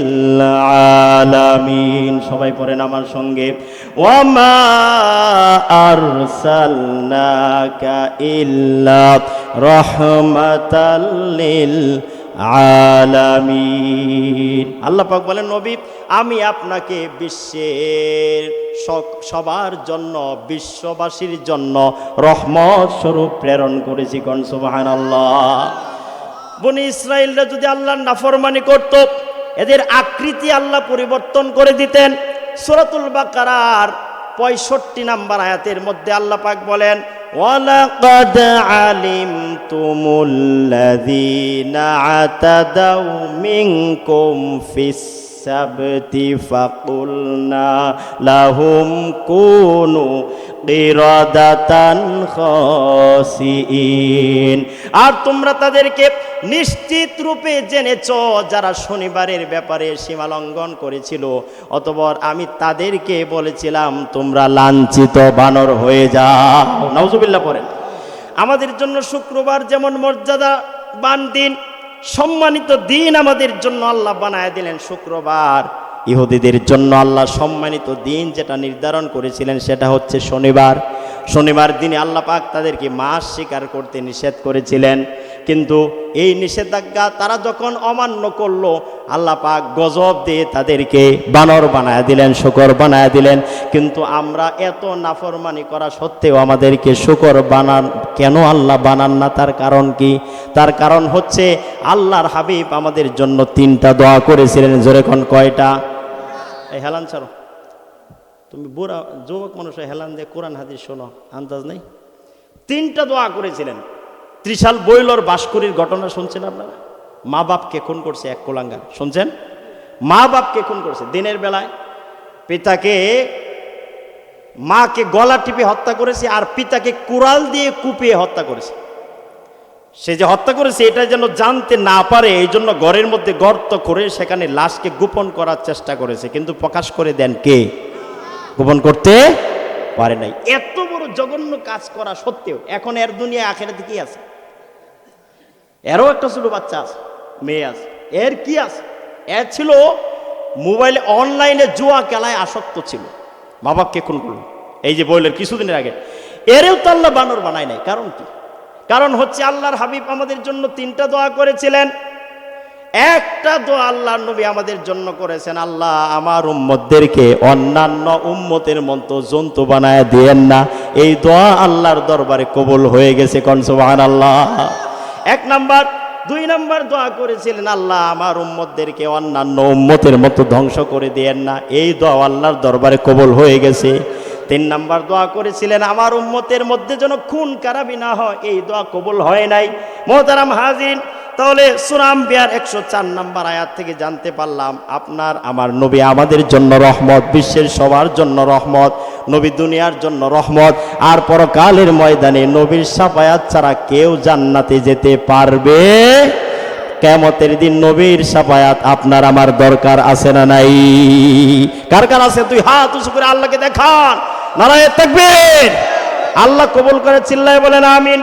A: আলামিন। সবাই পড়েন আমার সঙ্গে, ওয়ামা আরসালনাকা ইল্লা রাহমাতাল লিল আলামিন। আল্লাহ পাক বলেন, নবী আমি আপনাকে বিশ্বের সবার জন্য, বিশ্ববাসীর জন্য রহমত স্বরূপ প্রেরণ করেছি। কোন সুবহানাল্লাহ। বনি ইসরাইলরা যদি আল্লাহর নাফরমানি করত, এদের আকৃতি আল্লাহ পরিবর্তন করে দিতেন। সূরাতুল বাকারার 65 নম্বর আয়াতের মধ্যে আল্লাহ পাক বলেন, ওয়ালাকাদ আলিমতুমুল্লাযীনা আতাদাউ মিনকুম ফিস সাবতি ফাকুলনা লাহুম কুনু কিরাদাতান খাসিইন। আর তোমরা তাদেরকে নিশ্চিত রূপে জেনেছ যারা শনিবারের ব্যাপারে সীমা লঙ্ঘন করেছিল, অতঃপর আমি তাদেরকে বলেছিলাম তোমরা লাঞ্ছিত বানর হয়ে যাও। নাউজুবিল্লাহ পড়েন। আমাদের জন্য শুক্রবার যেমন মর্যাদাবান দিন, সম্মানিত দিন আমাদের জন্য আল্লাহ বানায় দিলেন শুক্রবার, ইহুদিদের জন্য আল্লাহ সম্মানিত দিন যেটা নির্ধারণ করেছিলেন সেটা হচ্ছে শনিবার। শনিবার দিনে আল্লাহ পাক তাদেরকে মাছ শিকার করতে নিষেধ করেছিলেন, কিন্তু এই নিষেধাজ্ঞা তারা যখন অমান্য করলো, আল্লাহ পাক গজব দিয়ে তাদেরকে বানর বানায় দিলেন, শূকর বানায় দিলেন। কিন্তু আমরা এত নাফরমানি করা সত্ত্বেও আমাদেরকে শূকর বানান কেন আল্লাহ বানান না? তার কারণ কি? তার কারণ হচ্ছে আল্লাহর হাবিব আমাদের জন্য 3টা দোয়া করেছিলেন। জোরে কোন কয়টা? এই হেলান ছাড়ো, তুমি বুড়া যুবক মানুষ হেলান দিয়ে কোরআন হাদিস শোনো, আন্দাজ নেই। 3টা দোয়া করেছিলেন। ত্রিশাল বৈলর বাঁশকুড়ির ঘটনা শুনছেন আপনারা? মা বাপকে খুন করছে এক কুলাঙ্গার, শুনছেন? মা বাপকে খুন করছে দিনের বেলায়। পিতাকে, মাকে গলা টিপে হত্যা করেছে, আর পিতাকে কুড়াল দিয়ে কুপিয়ে হত্যা করেছে। সে যে হত্যা করেছে এটা যেন জানতে না পারে, এই জন্য ঘরের মধ্যে গর্ত করে সেখানে লাশকে গোপন করার চেষ্টা করেছে, কিন্তু প্রকাশ করে দেন কে? গোপন করতে পারে নাই। এত বড় জঘন্য কাজ করা সত্ত্বেও এখন এর দুনিয়া আখেরাতে কি আছে? এরও একটা ছোট বাচ্চা আছে, মেয়ে আছে, এর কি আছে? এর ছিল মোবাইলে অনলাইনে জুয়া খেলায় আসক্ত ছিল, মা বাপকে খুন করলো। এই যে বললেন কিছুদিনের আগে, এরেও তো আল্লাহ বানর বানায় নাই। কারণ কি? কারণ হচ্ছে আল্লাহর হাবিব আমাদের জন্য 3টা দোয়া করেছিলেন। একটা দোয়া আল্লাহর নবী আমাদের জন্য করেছেন, আল্লাহ আমার উম্মতদেরকে অন্যান্য উম্মতের মতো জন্তু বানায় দিয়েন না। এই দোয়া আল্লাহর দরবারে কবুল হয়ে গেছে। কোন সুবহানাল্লাহ। 1 নাম্বার। 2 নাম্বার দোয়া করেছিলেন, আল্লাহ আমার উম্মতদেরকে অন্যান্য উম্মতের মতো ধ্বংস করে দিয়েন না। এই দোয়া আল্লাহর দরবারে কবুল হয়ে গেছে। 3 নাম্বার দোয়া করেছিলেন, আমার উম্মতের মধ্যে যেন খুন খারাপি না হয়। এই দোয়া কবুল হয় নাই। মুহতারাম হাজিরিন, তাহলে সূরা আম্বিয়ার 104 নম্বর আয়াত থেকে জানতে পারলাম আপনার আমার নবী আমাদের জন্য রহমত, বিশ্বের সবার জন্য রহমত। নবী দুনিয়ার জন্য রহমত, আর পরকালের ময়দানে নবীর শাফায়াত ছাড়া কেউ জান্নাতে যেতে পারবে? কিয়ামতের দিন নবীর শাফায়াত আপনার আমার দরকার আছে না নাই? কার কার আছে? তুই হাত উঁচু করে আল্লাহকে দেখান, নারায়ে তাকবীর। আল্লাহ কবুল করে চিল্লায় বলেন আমিন।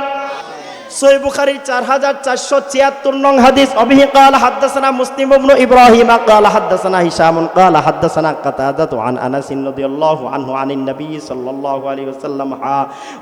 A: সহিহ বুখারীর 4476 নং হাদিস অবিহি ক্বালা হাদাসানা মুসলিম ইবনে ইব্রাহিম ক্বালা হাদাসানা হিশাম ক্বালা হাদাসানা কাতাদাতু আন আনাস রাদিয়াল্লাহু আনহু আনিন নবী সাল্লাল্লাহু আলাইহি ওয়াসাল্লাম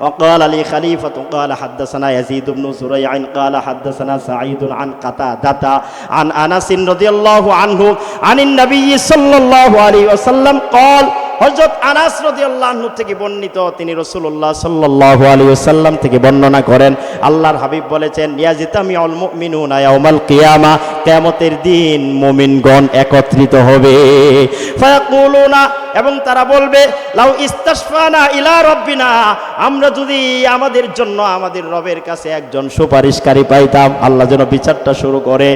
A: ওয়া ক্বালা লি খলিফাতু ক্বালা হাদাসানা ইয়াজিদ ইবনে সুরাই'আন ক্বালা হাদাসানা সাঈদ আন কাতাদাতা আন আনাস রাদিয়াল্লাহু আনহু আনিন নবী সাল্লাল্লাহু আলাইহি ওয়াসাল্লাম ক্বাল হযরত আনাস রাদিয়াল্লাহু আনহু থেকে বর্ণিত, তিনি রাসূলুল্লাহ সাল্লাল্লাহু আলাইহি ওয়াসাল্লাম থেকে বর্ণনা করেন, আল্লাহর হাবিব বলেছেন, ইয়াজতামিউল মুমিনুনা ইয়াউমাল কিয়ামা, কিয়ামতের দিন মুমিনগণ একত্রিত হবে। ফায়াকুলুনা, এবং তারা বলবে, লাউ ইস্তাশফানা ইলা রাব্বিনা, আমরা যদি আমাদের জন্য আমাদের রবের কাছে একজন সুপারিশকারী পাইতাম। আল্লাহ যেন বিচারটা শুরু করে,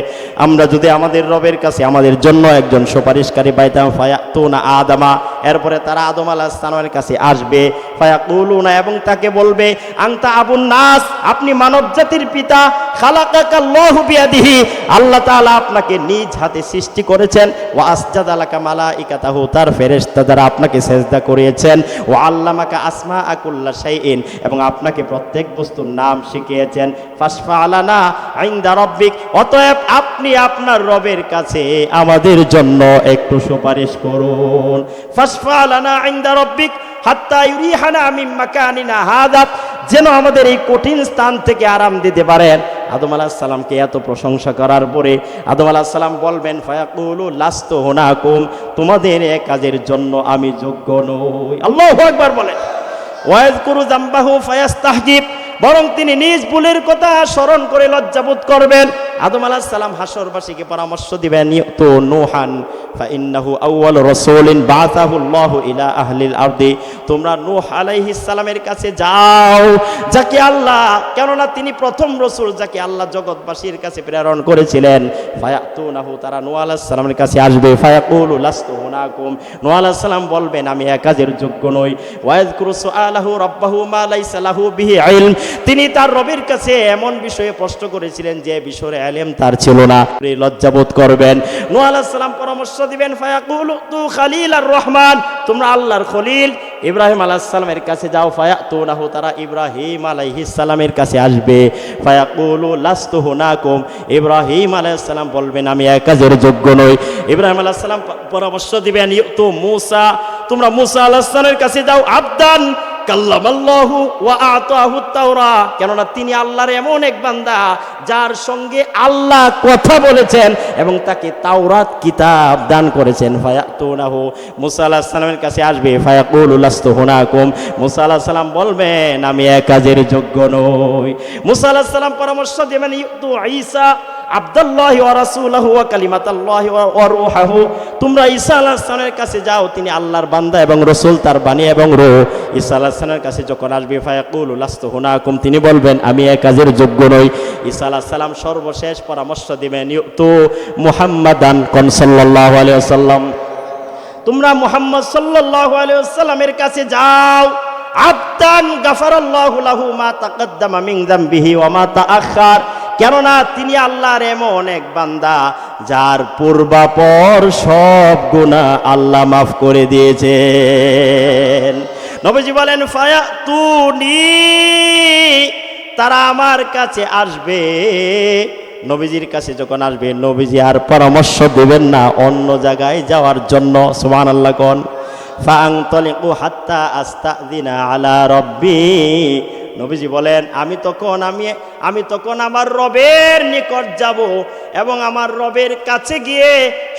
A: আমরা যদি আমাদের রবের কাছে আমাদের জন্য একজন সুপারিশকারী পাইতাম। ফায়াতুনা আদামা, এরপরে তারা আদম আলাইহিস সালামের কাছে আসবে। ফায়াকুলুনা, এবং তাকে বলবে, আনতা আবুন নাস, আপনি মানব জাতির পিতা। খালাকাকাল্লাহু বিয়াদিহি, আল্লাহ তাআলা আপনাকে নিজ হাতে সৃষ্টি করেছেন। ওয়া আসজাদা লাকা মালাইকাতাহু, তার ফেরেশতা দ্বারা আপনাকে সেজদা করিয়েছেন। ওয়া আল্লামাকা আসমাআ কুল্লা শাইইন, এবং আপনাকে প্রত্যেক বস্তুর নাম শিখিয়েছেন। ফাশফা লানা ইনদা রাব্বিক, অতএব আপনি আপনার রবের কাছে আমাদের জন্য একটু সুপারিশ করুন। ফাশফা লানা ইনদা রাব্বিক হাত্তা ইউরিহানা মিন মাকানিনা হাযা, যেন আমাদের এই কঠিন স্থান থেকে আরাম দিতে পারেন। আদম আলাইহিস সালামকে এত প্রশংসা করার পরে আদম আলাইহিস সালাম বলবেন, ফায়াকুলু লাস্তু হুনাকুম, তোমাদের এই কাজের জন্য আমি যোগ্য নই। আল্লাহু আকবার বলেন। ওয়াযকুরু যামবাহু ফায়াস্তাহজিব, বরং তিনি নিজ ভুলের কথা স্মরণ করে লজ্জাবোধ করবেন। আদম আলাইহিস সালাম হাসরবাসীকে পরামর্শ দিবেন, ইউতু নূহান ফাইন্নাহু আউয়ালু রাসূলিন বাআসাহু আল্লাহু ইলা আহলিল আরদি, তোমরা নূহ আলাইহিস সালামের কাছে যাও, যাকে আল্লাহ, কেননা তিনি প্রথম রাসূল যাকে আল্লাহ জগৎবাসীর কাছে প্রেরণ করেছিলেন। ফায়াতুনাহু, তারা নূহ আলাইহিস সালামের কাছে আসবে। ফায়াকুলু লাস্তু হুনাকুম, নূহ আলাইহিস সালাম বলবেন, আমি এক কাজের যোগ্য নই। ওয়াযকুরু সুআলাহু রাব্বাহু মা লাইসা লাহু বিহি ইলম, তিনি তার রবের কাছে এমন বিষয়ে প্রশ্ন করেছিলেন যে বিষয়ে ইলম তার ছিল না, লজ্জাবোধ করবেন। নূহ আলাইহিস সালাম পরামর্শ দিবেন, ফায়াকুলু তু খালিলার রহমান, তোমরা আল্লাহর খলিল ইব্রাহিম আলাইহিস সালামের কাছে যাও। ফায়াতুনাহু, তারা ইব্রাহিম আলাইহিস সালামের কাছে আসবে। ফায়াকুলু লাস্তু হুনাকুম, ইব্রাহিম আলাইহিস সালাম বলবেন, আমি এক কাজের যোগ্য নই। ইব্রাহিম আলাইহিস সালাম পরামর্শ দিবেন, ইউতু মূসা, তোমরা মূসা আলাইহিস সালামের কাছে যাও। আবদান কাল্লামাল্লাহু ওয়া আতাহুত তাওরা, কেননা তিনি আল্লাহর এমন এক বান্দা যার সঙ্গে আল্লাহ কথা বলেছেন এবং তাকে তাওরাত কিতাব দান করেছেন। ফায়াতুনাহু, মূসা আলাইহিস সালামের কাছে আসবে। ফায়াকুলু লাস্তু হুনাকুম, মূসা আলাইহিস সালাম বলবেন, আমি এক কাজের যোগ্য নই। মূসা আলাইহিস সালাম পরামর্শ দেবেন, ইউতু ঈসা আব্দুল্লাহি ওয়া রাসূলুহু ওয়া কালিমাতুল্লাহি ওয়া রূহুহু, তোমরা ঈসা আলাইহিস সালামের কাছে যাও, তিনি আল্লাহর বান্দা এবং রাসূল, তার বাণী এবং রূহ। ঈসা আলাইহিস সালামের কাছে যখন আসবে, ফায়াকুলু লাস্তু হুনাকুম, তিনি বলবেন, আমি এক কাজের যোগ্য নই। ঈসা আলাইহিস সালাম সর্বশেষ পরামর্শ দিবেন, ইউতু মুহাম্মাদান সাল্লাল্লাহু আলাইহি ওয়াসাল্লাম, তোমরা মুহাম্মদ সাল্লাল্লাহু আলাইহি ওয়াসাল্লামের কাছে যাও। আবদান গাফারাল্লাহু লাহু মা তাকাদ্দামা মিন যামবিহি ওয়া মা তাআখার, কেননা তিনি আল্লাহর এমন এক বান্দা যার পূর্বাপর সব গুনাহ আল্লাহ মাফ করে দিয়েছেন। নবীজি বলেন, ফায়াতুনি, তারা আমার কাছে আসবে। নবীজির কাছে যখন আসবে, নবীজি আর পরামর্শ দেবেন না অন্য জায়গায় যাওয়ার জন্য। সুবহানাল্লাহ কোন। ফাআনতালিকু হাত্তা আস্তাযিনা আলা রাব্বি, নবীজি বলেন, আমি তখন আমার রবের নিকট যাব এবং আমার রবের কাছে গিয়ে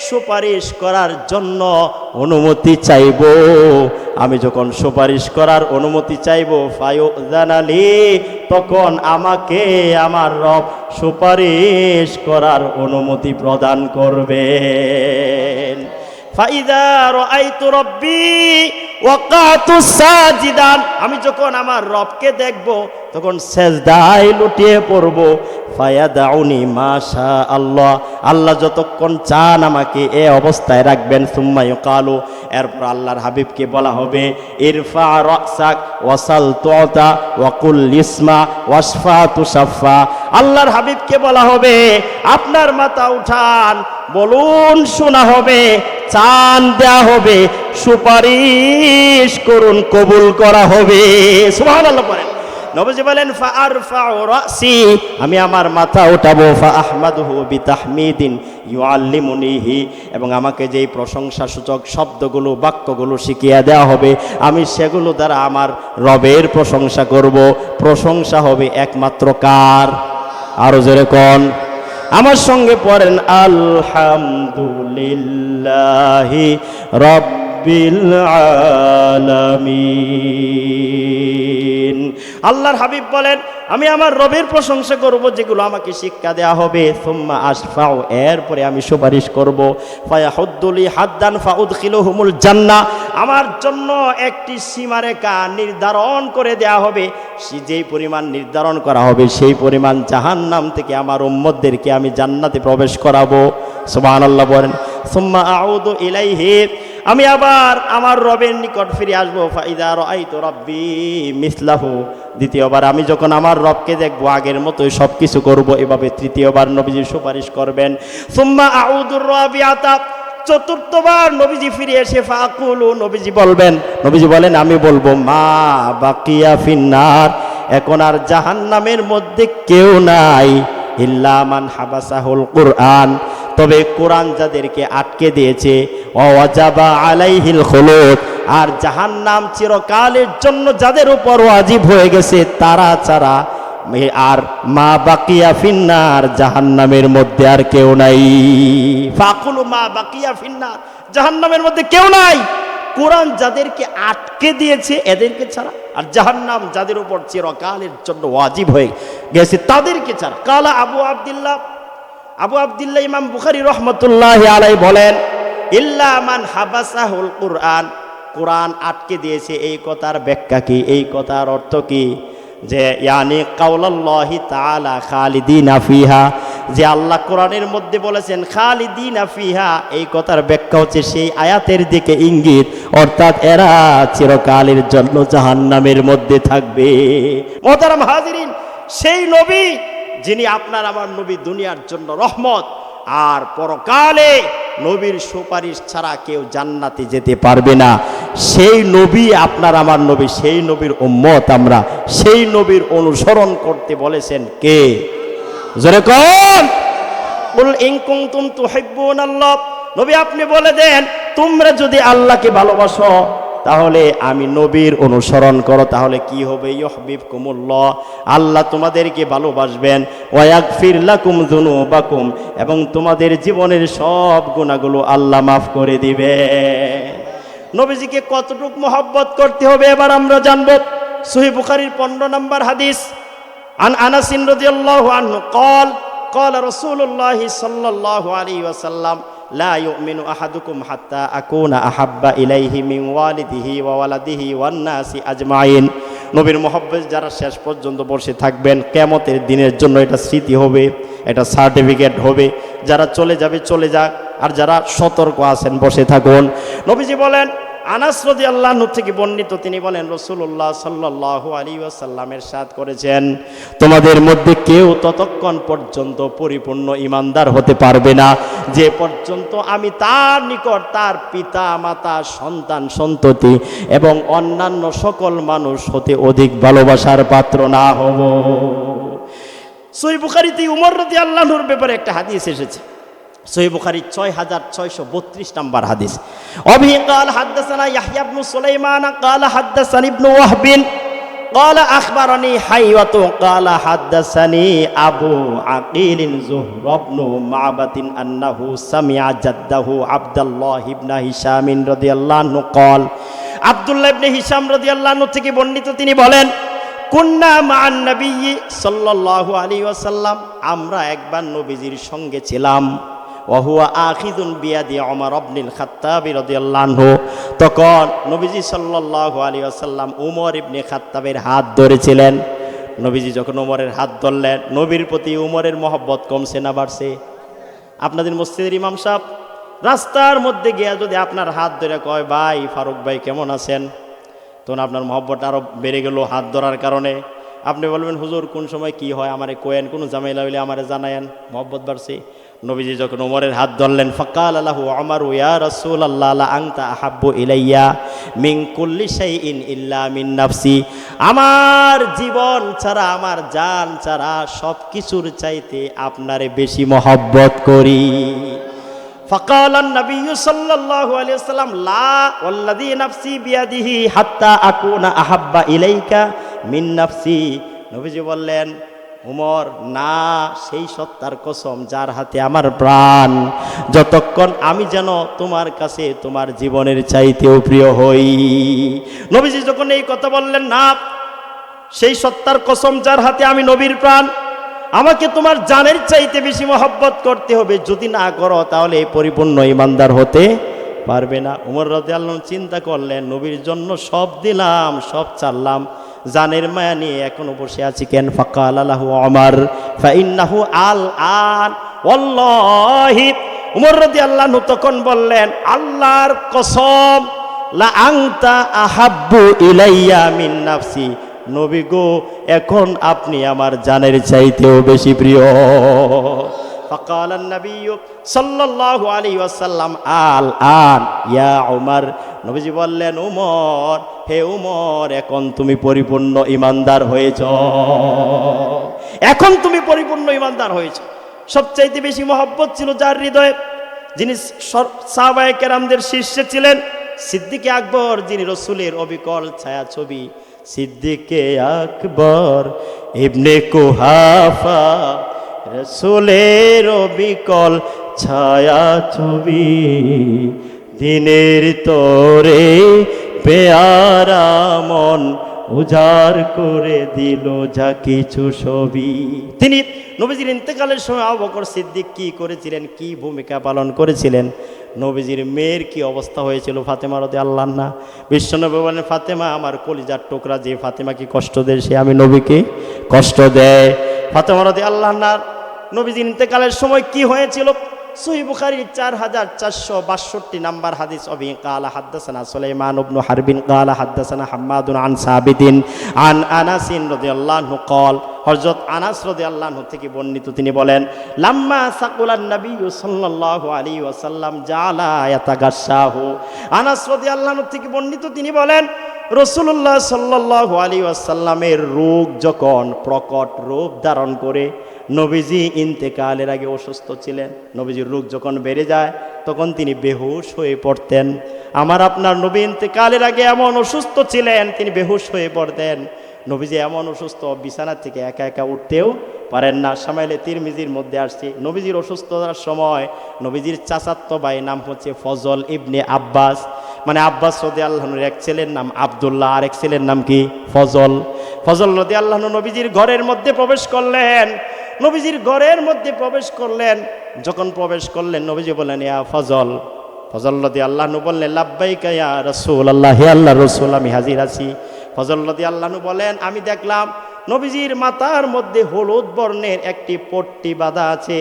A: সুপারিশ করার জন্য অনুমতি চাইব। আমি যখন সুপারিশ করার অনুমতি চাইব, ফায়ুযানালি, তখন আমাকে আমার রব সুপারিশ করার অনুমতি প্রদান করবেন। ফাইদা রাআইতু রাব্বি ওয়াকাতু সাজিদান, আমি যখন আমার রবকে দেখব তখন সেজদায় লুটিয়ে পড়ব। ফায়াদাউনি মাশা আল্লাহ, আল্লাহ যতক্ষণ চান আমাকে এই অবস্থায় রাখবেন। সুম্মা ইউকালু, এরপর আল্লাহর হাবিবকে বলা হবে, ইরফা রাসাক ওয়াসাল তুতা ওয়াকুল ইসমা ওয়াশফা তুশাফা, আল্লাহর হাবিবকে বলা হবে, আপনার মাথা উঠান, বলুন শোনা হবে, চান দেয়া হবে, সুপারিশ করুন, কবুল করা হবে। সুবহানাল্লাহ পড়েন। নবীজি বলেন ফা আরফাউ রাসি, আমি আমার মাথা উঠাবো, ফা আহমাদুহু বিতাহমিদিন ইউআল্লিমুনিহি, এবং আমাকে যেই প্রশংসাসূচক শব্দগুলো বাক্যগুলো শিখিয়ে দেওয়া হবে আমি সেগুলো দ্বারা আমার রবের প্রশংসা করব। প্রশংসা হবে একমাত্র কার? আরো জোরে কোন, আমার সঙ্গে পড়েন আলহামদুলিল্লাহি রাব্বিল আলামিন। আল্লাহর হাবিব বলেন আমি আমার রবের প্রশংসা করব যেগুলো আমাকে শিক্ষা দেয়া হবে। সুম্মা আশফাউ, এরপরে আমি সুপারিশ করব। ফায়াহুদ্দুলি হাদ্দান ফাউদখিলুহুমুল জান্নাহ, আমার জন্য একটি সীমারেখা নির্ধারণ করে দেয়া হবে, যেই পরিমাণ নির্ধারণ করা হবে সেই পরিমাণ জাহান্নাম থেকে আমার উম্মতদেরকে আমি জান্নাতে প্রবেশ করাবো। সুবহানাল্লাহ বলেন। সুম্মা আউদু ইলাইহি, আমি আবার আমার রবের নিকট ফিরে আসবো। ফাইদা রাআইতু রাব্বি মিসলাহু, দ্বিতীয়বার আমি যখন আমার রবকে দেখবো আগের মতোই সব কিছু করবো। এভাবে তৃতীয়বার নবীজি সুপারিশ করবেন। সুম্মা আউদুর রাবিআতা, চতুর্থবার নবীজি ফিরে এসে ফাকুলু, নবীজি বলবেন, নবীজি বলেন আমি বলবো মা বাকিয়া ফিন্নার, এখন আর জাহান্নামের মধ্যে কেউ নাই, ইল্লা মান হাবাসাহুল কুরআন, তবে কোরআন যাদেরকে আটকে দিয়েছে, ওয়াজাবা আলাইহিল খুলুদ, আর জাহান্নাম চিরকালের জন্য যাদের উপর ওয়াজিব হয়ে গেছে তারা ছাড়া আর মা বাকিয়া ফিন্নার, জাহান্নামের মধ্যে আর কেউ নাই। ফাকুলু মা বাকিয়া ফিন্নার, জাহান্নামের মধ্যে কেউ নাই, কোরআন যাদেরকে আটকে দিয়েছে এদেরকে ছাড়া, আর জাহান্নাম যাদের উপর চিরকালের জন্য ওয়াজিব হয়ে গেছে তাদেরকে ছাড়া। কালা আবু আব্দুল্লাহ ইমাম বুখারী রহমতুল্লাহি আলাইহি বলেন ইল্লা মান হাবাসাহুল কুরআন, কোরআন আটকে দিয়েছে এই কথার ব্যাখ্যা কি, এই কথার অর্থ কি? যে ইয়ানি কাউলাল্লাহি তাআলা খালিদিনা ফিহা, যে আল্লাহ কোরআনের মধ্যে বলেছেন খালিদিনা ফিহা, এই কথার ব্যাখ্যা হচ্ছে সেই আয়াতের দিকে ইঙ্গিত, অর্থাৎ এরা চিরকালের জন্য জাহান্নামের মধ্যে থাকবে। মুহতারাম হাজিরিন, সেই নবী যিনি আপনার আমার নবী, দুনিয়ার জন্য রহমত, আর পরকালে নবীর সুপারিশ ছাড়া কেউ জান্নাতে যেতে পারবে না, সেই নবী আপনার আমার নবী, সেই নবীর উম্মত আমরা, সেই নবীর অনুসরণ করতে বলেছেন কে? জোরে কোন? কুল ইন কুনতুম তুহিব্বুনাল্লাহ, নবী আপনি বলে দেন তোমরা যদি আল্লাহকে ভালোবাসো তাহলে আমি নবীর অনুসরণ করো, তাহলে কি হবে? ইউহিব্বুকুমুল্লাহ, আল্লাহ তোমাদেরকে ভালোবাসবেন। ওয়া ইয়াগফির লাকুম যুনুবাকুম, এবং তোমাদের জীবনের সব গুনাহগুলো আল্লাহ মাফ করে দিবেন। নবীজিকে কতটুকু মহব্বত করতে হবে এবার আমরা জানবো। সহিহ বুখারীর 15 নম্বর হাদিস, আন আনাস রাদিয়াল্লাহু আনহু قال قال رسول الله صلى الله عليه وسلم لا يؤمن أحدكم حتى أكون أحب إليه من والده وولده والناس أجمعين। নবীর মহব্বত যারা শেষ পর্যন্ত বসে থাকবেন কিয়ামতের দিনের জন্য এটা স্মৃতি হবে, এটা সার্টিফিকেট হবে। যারা চলে যাবে চলে যাক, আর যারা সতর্ক আছেন বসে থাকুন। নবীজি বলেন, আনাস রাদিয়াল্লাহু আনহু থেকে বর্ণিত, তিনি বলেন রাসূলুল্লাহ সাল্লাল্লাহু আলাইহি ওয়াসাল্লাম ইরশাদ করেছেন, তোমাদের মধ্যে কেউ ততক্ষণ পর্যন্ত পরিপূর্ণ ঈমানদার হতে পারবে না যে পর্যন্ত আমি তার নিকট তার পিতা মাতা সন্তান সন্ততি এবং অন্যান্য সকল মানুষ হতে অধিক ভালোবাসার পাত্র না হব। সহিহ বুখারীতে উমর রাদিয়াল্লাহু আনহুর ব্যাপারে একটা হাদিস এসেছে। সহিহ বুখারী 6632 নম্বর হাদিস। অবিহি قال حدثنا يحيى بن سليمان قال حدثني ابن وهب قال اخبرني حيوة قال حدثني ابو عقيل زهر بن معبد انه سمع جده عبد الله بن هشام رضي الله عنه قال, আব্দুল্লাহ ইবনে হিশাম রাদিয়াল্লাহু আনহু থেকে বর্ণিত, তিনি বলেন, কুন্না মা'আন নবী সাল্লাল্লাহু আলাইহি ওয়াসাল্লাম, আমরা একবার নবীজির সঙ্গে ছিলাম। ওয়াহুয়া আখিযুন বিয়াদি ওমর ইবনুল খাত্তাব রাদিয়াল্লাহু আনহু, তখন নবীজি সাল্লাল্লাহু আলাইহি ওয়াসাল্লাম ওমর ইবনে খাত্তাবের হাত ধরেছিলেন। নবীজি যখন ওমরের হাত ধরলেন, নবীর প্রতি ওমরের মহব্বত কমছে না বাড়ছে? আপনাদের মসজিদের ইমাম সাহেব রাস্তার মধ্যে গিয়া যদি আপনার হাত ধরে কয়, ভাই ফারুক ভাই কেমন আছেন, তখন আপনার মহব্বত আরো বেড়ে গেল হাত ধরার কারণে। আপনি বলবেন, হুজুর কোন সময় কি হয় আমারে কোয়েন, কোনো ঝামেলা হইলে আমারে জানায়েন, মহব্বত বাড়ছে। নবীজি যখন ওমরের হাত ধরলেন, ফাকাল লাহু ওমর ইয়া রাসূলুল্লাহ লা আনতা আহাব্বু ইলাইয়া মিন কুল্লি শাইইন ইল্লা মিন নাফসি, আমার জীবন ছাড়া, আমার জান ছাড়া সব কিছুর চাইতে আপনারে বেশি মহব্বত করি। ফাকাল নবী সাল্লাল্লাহু আলাইহি ওয়াসাল্লাম লা ওয়াল্লাযী নাফসি বিয়াদিহি হাত্তা আকুনা আহাব্বা ইলাইকা মিন নাফসি। নবীজি বললেন, উমর না, সেই সত্তার কসম যার হাতে আমার প্রাণ, যতক্ষণ আমি যেন তোমার কাছে তোমার জীবনের চাইতেও প্রিয় হই। নবীজি যখন এই কথা বললেন, না, সেই সত্তার কসম যার হাতে আমি নবীর প্রাণ, আমাকে তোমার জানের চাইতে বেশি মহব্বত করতে হবে, যদি না করো তাহলে পরিপূর্ণ ইমানদার হতে পারবে না। উমর রাদিয়াল্লাহু আনহু চিন্তা করলেন, নবীর জন্য সব দিলাম, সব চাললাম, জানের মায়া নিয়ে এখনো বসে আছি কেন? ফাকাল লাহু ওমর ফাইন্নাহু আল আন ওয়াল্লাহি, উমর রাদিয়াল্লাহু আনহু তখন বললেন, আল্লাহর কসম, লা আনতা আহাব্বু ইলাইয়া মিন নাফসি, নবী গো, এখন আপনি আমার জানের চাইতেও বেশি প্রিয়। ফাকাল নবী সাল্লাল্লাহু আলাইহি ওয়াসাল্লাম আল আন ইয়া উমর, নবীজি বললেন, উমর, হে উমর, এখন তুমি পরিপূর্ণ ইমানদার হয়েছ, এখন তুমি পরিপূর্ণ ইমানদার হয়েছ। সবচাইতে বেশি মহব্বত ছিল যার হৃদয়ে, যিনি সাহাবায়ে কেরামদের শীর্ষে ছিলেন, সিদ্দিকে আকবর, যিনি রসুলের অবিকল ছায়াছবি, সিদ্দিকে আকবর ইবনে কুহাফা, রসুলের অবিকল ছায়াছবি, দিনের তোরে পেয়ারা মন উজাড় করে দিল যা কিছু ছবি। তিনি নবীজির ইন্তেকালের সময় আবু বকর সিদ্দিক কি করেছিলেন, কি ভূমিকা পালন করেছিলেন, নবীজির মেয়ের কি অবস্থা হয়েছিল, ফাতেমা রাদিয়াল্লাহু আনহা। বিশ্বনবী বলেন, ফাতেমা আমার কলিজার টুকরা, যে ফাতেমা কি কষ্ট দেয় সে আমি নবীকে কষ্ট দেয়। ফাতেমা রাদিয়াল্লাহু আনহা নবীজির ইন্তেকালের সময় কি হয়েছিল? সহিহ বুখারীর 4462 নাম্বার হাদিস, অবি কালা হাদাসানা সুলাইমান ইবনে হারবিন কালা হাদাসানা হাম্মাদুন আন সাবিতিন আন আনাস রাদিয়াল্লাহু আনহু قال, হযরত আনাস রাদিয়াল্লাহু আনহু থেকে বর্ণিত, তিনি বলেন, লাম্মা সাকুলান নবী সাল্লাল্লাহু আলাইহি ওয়াসাল্লাম জালা ইয়াতাগাশাহু। আনাস রাদিয়াল্লাহু আনহু থেকে বর্ণিত, তিনি বলেন, রাসূলুল্লাহ সাল্লাল্লাহু আলাইহি ওয়াসাল্লামের রোগ যখন প্রকট রূপ ধারণ করে, নবীজি ইন্তেকালের আগে অসুস্থ ছিলেন, নবীজির রোগ যখন বেড়ে যায় তখন তিনি বেহুশ হয়ে পড়তেন। আমার আপনার নবী ইন্তেকালের আগে এমন অসুস্থ ছিলেন, তিনি বেহুশ হয়ে পড়তেন। নবীজি এমন অসুস্থ, বিছানা থেকে একা একা উঠতেও পারেন না। শামাইলে তিরমিজির মধ্যে আসছে, নবীজির অসুস্থতার সময় নবীজির চাচাতো ভাই নাম হচ্ছে ফজল ইবনে আব্বাস, মানে আব্বাস রাদিয়াল্লাহু আনহুর এক ছেলের নাম আব্দুল্লাহ, আর এক ছেলের নাম কি? ফজল। ফজল রাদিয়াল্লাহু আনহু নবীজির ঘরের মধ্যে প্রবেশ করলেন, নবীজির ঘরের মধ্যে প্রবেশ করলেন। যখন প্রবেশ করলেন, নবীজি বললেন, ইয়া ফজল। ফজল রাদিয়াল্লাহু আনহু বললেন, লাব্বাইকা ইয়া রাসূলুল্লাহ, হে আল্লাহর রাসূল, আমি হাজির আছি। ফজল রাদিয়াল্লাহু আনহু বলেন, আমি দেখলাম নবীজির মাথার মধ্যে হলুদ বর্ণের একটি পট্টি বাঁধা আছে।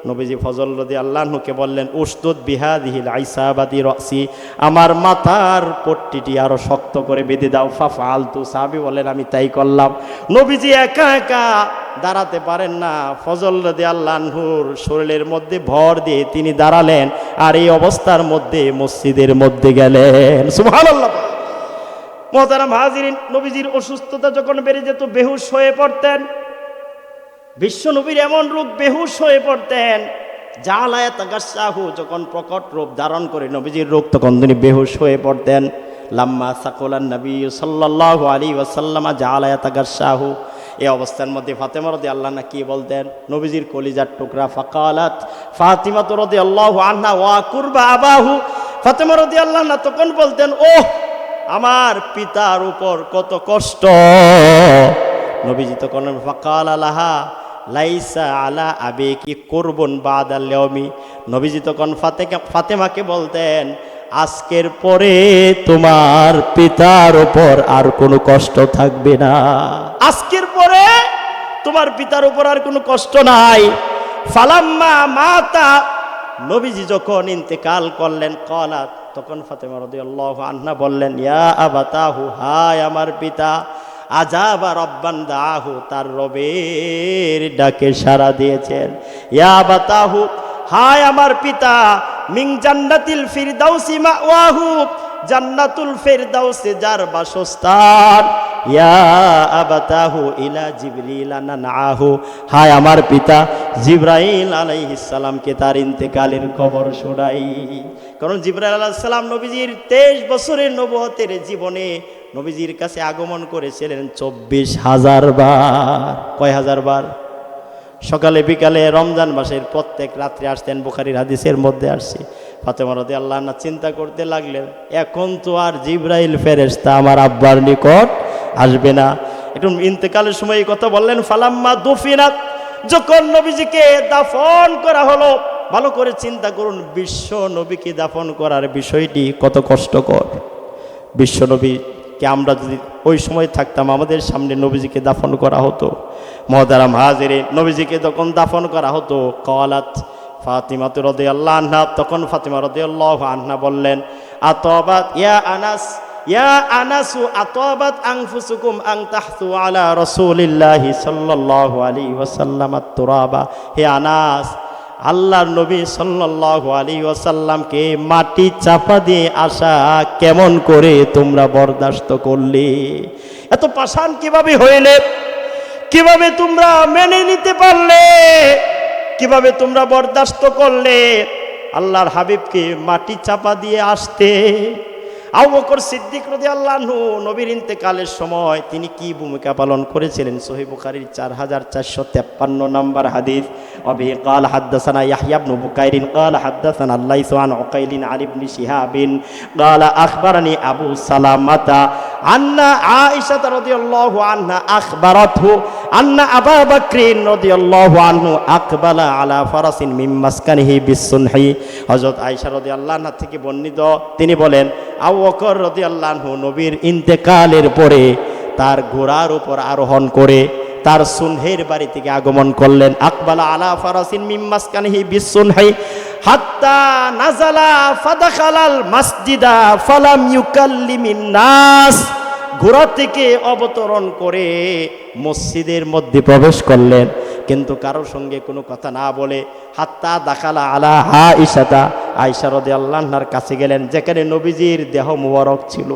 A: নবীজি ফজল রাদিয়াল্লাহু আনহুকে বললেন, উসদুদ বিহাদিহিল আইসাবাদি রাসি, আমার মাথার পট্টিটি আরো শক্ত করে বেঁধে দাও। ফাফআলতু, সাহাবী বলেন, আমি তাই করলাম। নবীজি একা একা দাঁড়াতে পারেন না, ফজল রাদিয়াল্লাহু আনহুর শরীরের মধ্যে ভর দিয়ে তিনি দাঁড়ালেন, আর এই অবস্থার মধ্যে মসজিদের মধ্যে গেলেন। সুবহানাল্লাহ। মুহতারাম হাজিরিন, নবীজির অসুস্থতা যখন বেড়ে যেত, বেহুশ হয়ে পড়তেন। বিশ্ব নবীর এমন রোগ, বেহুশ হয়ে পড়তেন। জালা ইয়াতাগাশাহু, যখন প্রকট রূপ ধারণ করে নবীজির রোগ, তখন তিনি বেহুশ হয়ে পড়তেন। লাম্মা সাকুলান নবী সাল্লাল্লাহু আলাইহি ওয়াসাল্লাম জালা ইয়াতাগাশাহু, এই অবস্থার মধ্যে ফাতেমা রাদিয়াল্লাহু আনহা কি বলতেন? নবীজির কলিজার টুকরা। ফাকালাত ফাতিমা রাদিয়াল্লাহু আনহা ওয়া কুরবা আবাহু, ফাতেমা রাদিয়াল্লাহু আনহা তখন বলতেন, ওহ, আমার পিতার উপর কত কষ্ট। নবীজি তখন ফাকাল লাহা লাইসা আলা আবিকি কুরবুন বাদাল ইয়াউমি, নবীজি তখন ফাতেমাকে বলতেন, আজকের পরে তোমার পিতার উপর আর কোনো কষ্ট থাকবে না, আজকের পরে তোমার পিতার উপর আর কোনো কষ্ট নাই। ফালাম্মা মাতা, নবীজি যখন ইন্তেকাল করলেন, ক্বালাত, তখন ফাতেমা রাদিয়াল্লাহু আনহা বললেন, ইয়া আবাতাহু, হায় আমার পিতা। আজাবা রব্বান দাহু, তার রবের ডাকে সাড়া দিয়েছেন। ইয়া আবাতাহু, হায় আমার পিতা, মিন জান্নাতিল ফিরদাউসি মাওয়াহু, জান্নাতুল ফিরদাউসে যার বাসস্থান, ইয়া আবাতাহু ইলা জিবরিল নানআহু, হায় আমার পিতা জিবরাইল আলাইহিস সালামকে তার ইন্তেকালের খবর শোনাই। কারণ জিবরাইল আলাইহিস সালাম নবীজির 23 বছরের নবুয়তের জীবনে নবীজির কাছে আগমন করেছিলেন 24,000 বার। কয় হাজার বার? সকালে বিকালে রমজান মাসের প্রত্যেক রাত্রে আসতেন, বুখারীর হাদিসের মধ্যে আসছে। ফাতেমা রাদিয়াল্লাহু আনহা চিন্তা করতে লাগলেন, এখন তো আর জিবরাইল ফেরেশতা আমার আব্বার নিকট আসবে না। একটু ইন্তেকালের সময় এই কথা বললেন, ফালাম্মা দুফিনাত, যখন নবীজিকে দাফন করা হলো। ভালো করে চিন্তা করুন, বিশ্ব নবীকে দাফন করার বিষয়টি কত কষ্টকর। বিশ্ব নবীকে আমরা যদি ওই সময় থাকতাম, আমাদের সামনে নবীজিকে দাফন করা হতো। মুহতারাম হাজিরিন, নবীজিকে যখন দাফন করা হতো, কালাত ফাতিমা রাদিয়াল্লাহু আনহা, তখন ফাতিমা রাদিয়াল্লাহু আনহা বললেন, আতাবাত ইয়া আনাস, ইয়া আনাসু আতাবাত আনফুসুকুম আন তাহসু আলা রাসূলিল্লাহি সাল্লাল্লাহু আলাইহি ওয়াসাল্লাম আত-তুরাবা। হে আনাস, আল্লাহর নবী সাল্লাল্লাহু আলাইহি ওয়াসাল্লামকে মাটি চাপা দিয়ে আসা কেমন করে তোমরা বরদাস্ত করলে? এত পাষাণ কিভাবে হইলে? কিভাবে তোমরা মেনে নিতে পারলে? কিভাবে তোমরা বরদাস্ত করলে আল্লাহর হাবিবকে মাটি চাপা দিয়ে আসতে? আবু বকর সিদ্দিক রাদিয়াল্লাহু আনহু নবীর ইন্তেকালের সময় তিনি কি ভূমিকা পালন করেছিলেন? সহিহ বুখারীর 4453 নম্বর হাদিস। ওয়াবি قال حدثنا يحيى بن بكير قال حدثنا الليث عن عقيل عن ابن شهاب قال اخبرني ابو سلامة ان عائشة رضي الله عنها اخبرته ان ابا بكر رضي الله عنه اقبل على فرس من مسكنه بالصنح। হযরত আয়েশা রাদিয়াল্লাহু আনহা থেকে বর্ণিত, তিনি বলেন, আবু বকর রাদিয়াল্লাহু আনহু নবীর ইন্তেকালের পরে তার ঘোড়ার উপর আরোহণ করে তার সুনহের বাড়ি থেকে আগমন করলেন। আকবালা আলা ফারাসিন মিন মাসকানিহি বিসুনহি হাত্তা নাজালা ফাদাখালাল মাসজিদা ফালাম ইউকাল্লিমিন নাস। ঘোড়া থেকে অবতরণ করে মসজিদের মধ্যে প্রবেশ করলেন, কিন্তু কারোর সঙ্গে কোনো কথা না বলে। হাত্তা দাখালা আলা আয়েশা, আয়েশা রাদিয়াল্লাহু আনহার কাছে গেলেন, যেখানে নবীজির দেহ মুবারক ছিল।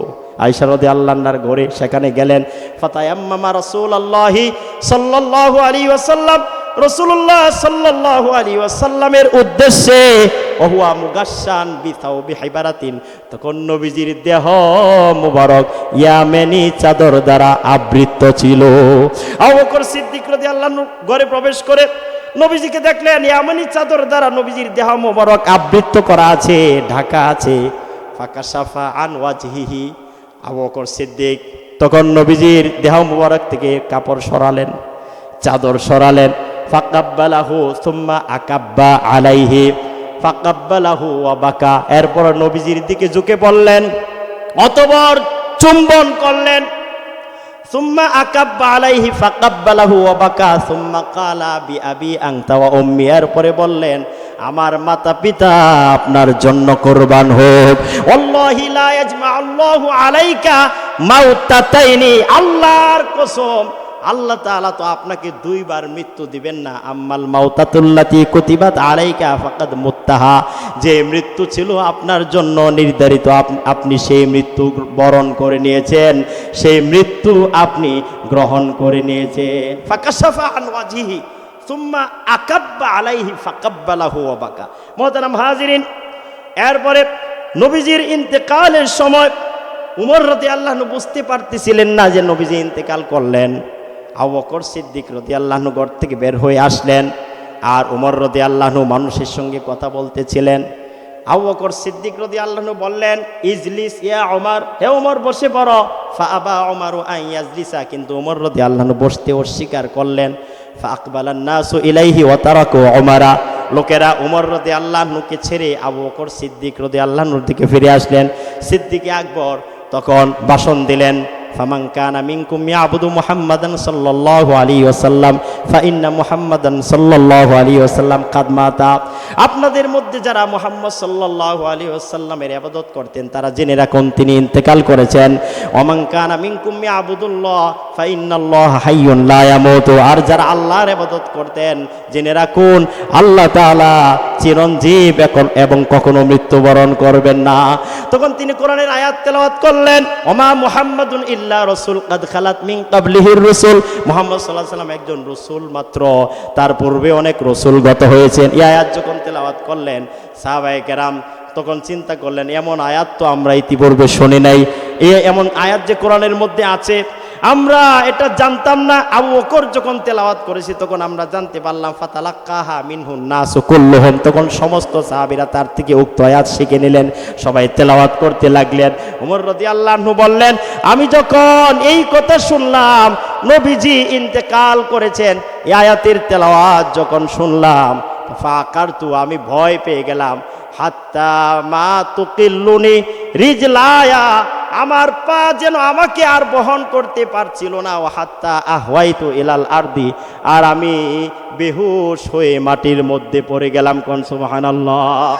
A: আয়েশা রাদিয়াল্লাহু আনহার ঘরে সেখানে গেলেন। ফাতায়াম্মামা রাসূলুল্লাহি সাল্লাল্লাহু আলাইহি ওয়াসাল্লাম, রাসূলুল্লাহ সাল্লাল্লাহু আলাইহি ওয়াসাল্লামের উদ্দেশ্যে ওহুয়া মুগাশশান বিথাউবি হিবারাতিন, তখন নবীজির দেহ মুবারক ইয়ামেনি চাদর দ্বারা আবৃত ছিল। আবু বকর সিদ্দিক রাদিয়াল্লাহু আনহু ঘরে প্রবেশ করে নবীজিকে দেখলেন ইয়ামেনি চাদর দ্বারা নবীজির দেহ মুবারক আবৃত করা আছে, ঢাকা আছে। ফাকাশাফা আন ওয়াজহিহি, আবু বকর সিদ্দিক তখন নবীজির দেহ মুবারক থেকে কাপড় সরালেন, চাদর সরালেন। ফাকাব্বালাহু সুম্মা আকাব্বা আলাইহি ফাকাব্বালাহু ওয়া বাকা, এরপর নবীজির দিকে ঝুঁকে পড়লেন, অতঃপর চুম্বন করলেন। সুম্মা আকাব্বা আলাইহি ফাকাব্বালাহু ওয়া বাকা সুম্মা ক্বালা বিআবি আনতা ওয়া উম্মি, এরপরে বললেন, আমার মাতা পিতা আপনার জন্য কুরবান হোক। ওয়াল্লাহি লা ইয়াজমাউল্লাহু আলাইকা মাউতাতাইনি, আল্লাহর কসম আল্লাহ তাআলা তো আপনাকে দুইবার মৃত্যু দিবেন না। আম্মাল মাউতাতুল্লাতি কুতিবাত আলাইকা ফাকাদ মুত্তাহা, যে মৃত্যু ছিল আপনার জন্য নির্ধারিত আপনি সেই মৃত্যু বরণ করে নিয়েছেন, সেই মৃত্যু আপনি গ্রহণ করে নিয়েছেন। ফাকাশাফা আন ওয়াজহিহি সুম্মা আকাব্বা আলাইহি ফাকাব্বালাহু ওয়া বাকা। মুহতারাম হাজিরিন, এরপরে নবীজির ইন্তেকালের সময় উমর রাদিয়াল্লাহু আনহু বুঝতে পারতেছিলেন না যে নবীজি ইন্তেকাল করলেন। আবু বকর সিদ্দিক রাদিয়াল্লাহু আনহু ঘর থেকে বের হয়ে আসলেন, আর উমর রাদিয়াল্লাহু আনহু মানুষের সঙ্গে কথা বলতেছিলেন। আবু বকর সিদ্দিক রাদিয়াল্লাহু আনহু বললেন, ইজলিস ইয়া উমর, হে উমর বসে পড়ো। ফাআবা উমরু আন ইয়াজলিসা, কিন্তু উমর রাদিয়াল্লাহু আনহু বসতে অস্বীকার করলেন। ফাআকবালান নাসু ইলাইহি ওয়া তারাকু উমারা, লোকেরা উমর রাদিয়াল্লাহু আনহুকে ছেড়ে আবু বকর সিদ্দিক রাদিয়াল্লাহু আনহুর দিকে ফিরে আসলেন। সিদ্দিক আকবর তখন ভাষণ দিলেন, ফামান কানা মিনকুম ইয়াবুদু মুহাম্মাদান সাল্লাল্লাহু আলাইহি ওয়াসাল্লাম ফাইন্না মুহাম্মাদান সাল্লাল্লাহু আলাইহি ওয়াসাল্লাম কাদ মাতা, আপনাদের মধ্যে যারা মুহাম্মদ সাল্লাল্লাহু আলাইহি ওয়াসাল্লামের ইবাদত করতেন তারা জেনে রাখুন তিনি ইন্তেকাল করেছেন। ওমান কানা মিনকুম ইয়াবুদুল্লাহ ফাইন্নাল্লাহা হাইয়ুন লা ইয়ামুতু, আর যারা আল্লাহর ইবাদত করতেন জেনে রাখুন আল্লাহ তাআলা চিরঞ্জীব এবং কখনো মৃত্যুবরণ করবেন না। তখন তিনি কোরআনের আয়াত তেলাওয়াত করলেন, ওমা মুহাম্মাদুন ইল্লা রাসূল কাদ খালাত মিন ক্বাবলিহির রাসূল, মুহাম্মদ সাল্লাল্লাহু আলাইহি ওয়াসাল্লাম একজন রাসূল মাত্র, তার পূর্বে অনেক রাসূল গত হয়েছেন। এই আয়াত যখন তেলাওয়াত করলেন সাহাবায়ে কেরাম তখন চিন্তা করলেন, এমন আয়াত তো আমরা ইতিপূর্বে শুনি নাই, এমন আয়াত যে কোরআনের মধ্যে আছে আমরা এটা জানতাম না। আবু বকর যখন তেলাওয়াত করেছে তখন আমরা জানতে পারলাম, ফাতালাক্কাহা মিনহুন নাসু কুল্লুহুম, তখন সমস্ত সাহাবীরা তার থেকে উক্ত আয়াত শিখে নিলেন, সবাই তেলাওয়াত করতে লাগলেন। ওমর রাদিয়াল্লাহু আনহু বললেন, আমি যখন এই কথা শুনলাম নবীজি ইন্তেকাল করেছেন, এই আয়াতের তেলাওয়াত যখন শুনলাম, ফাকারতু, আমি ভয় পেয়ে গেলাম, হাত্তা মা তুকিল্লুনি রিজলায়া, আমার পা যেন আমাকে আর বহন করতে পারছিল না, ও হাত্তা আহওয়াইতু ইলাল আরদি, আর আমি বেহুশ হয়ে মাটির মধ্যে পড়ে গেলাম। কোন সুবহানাল্লাহ।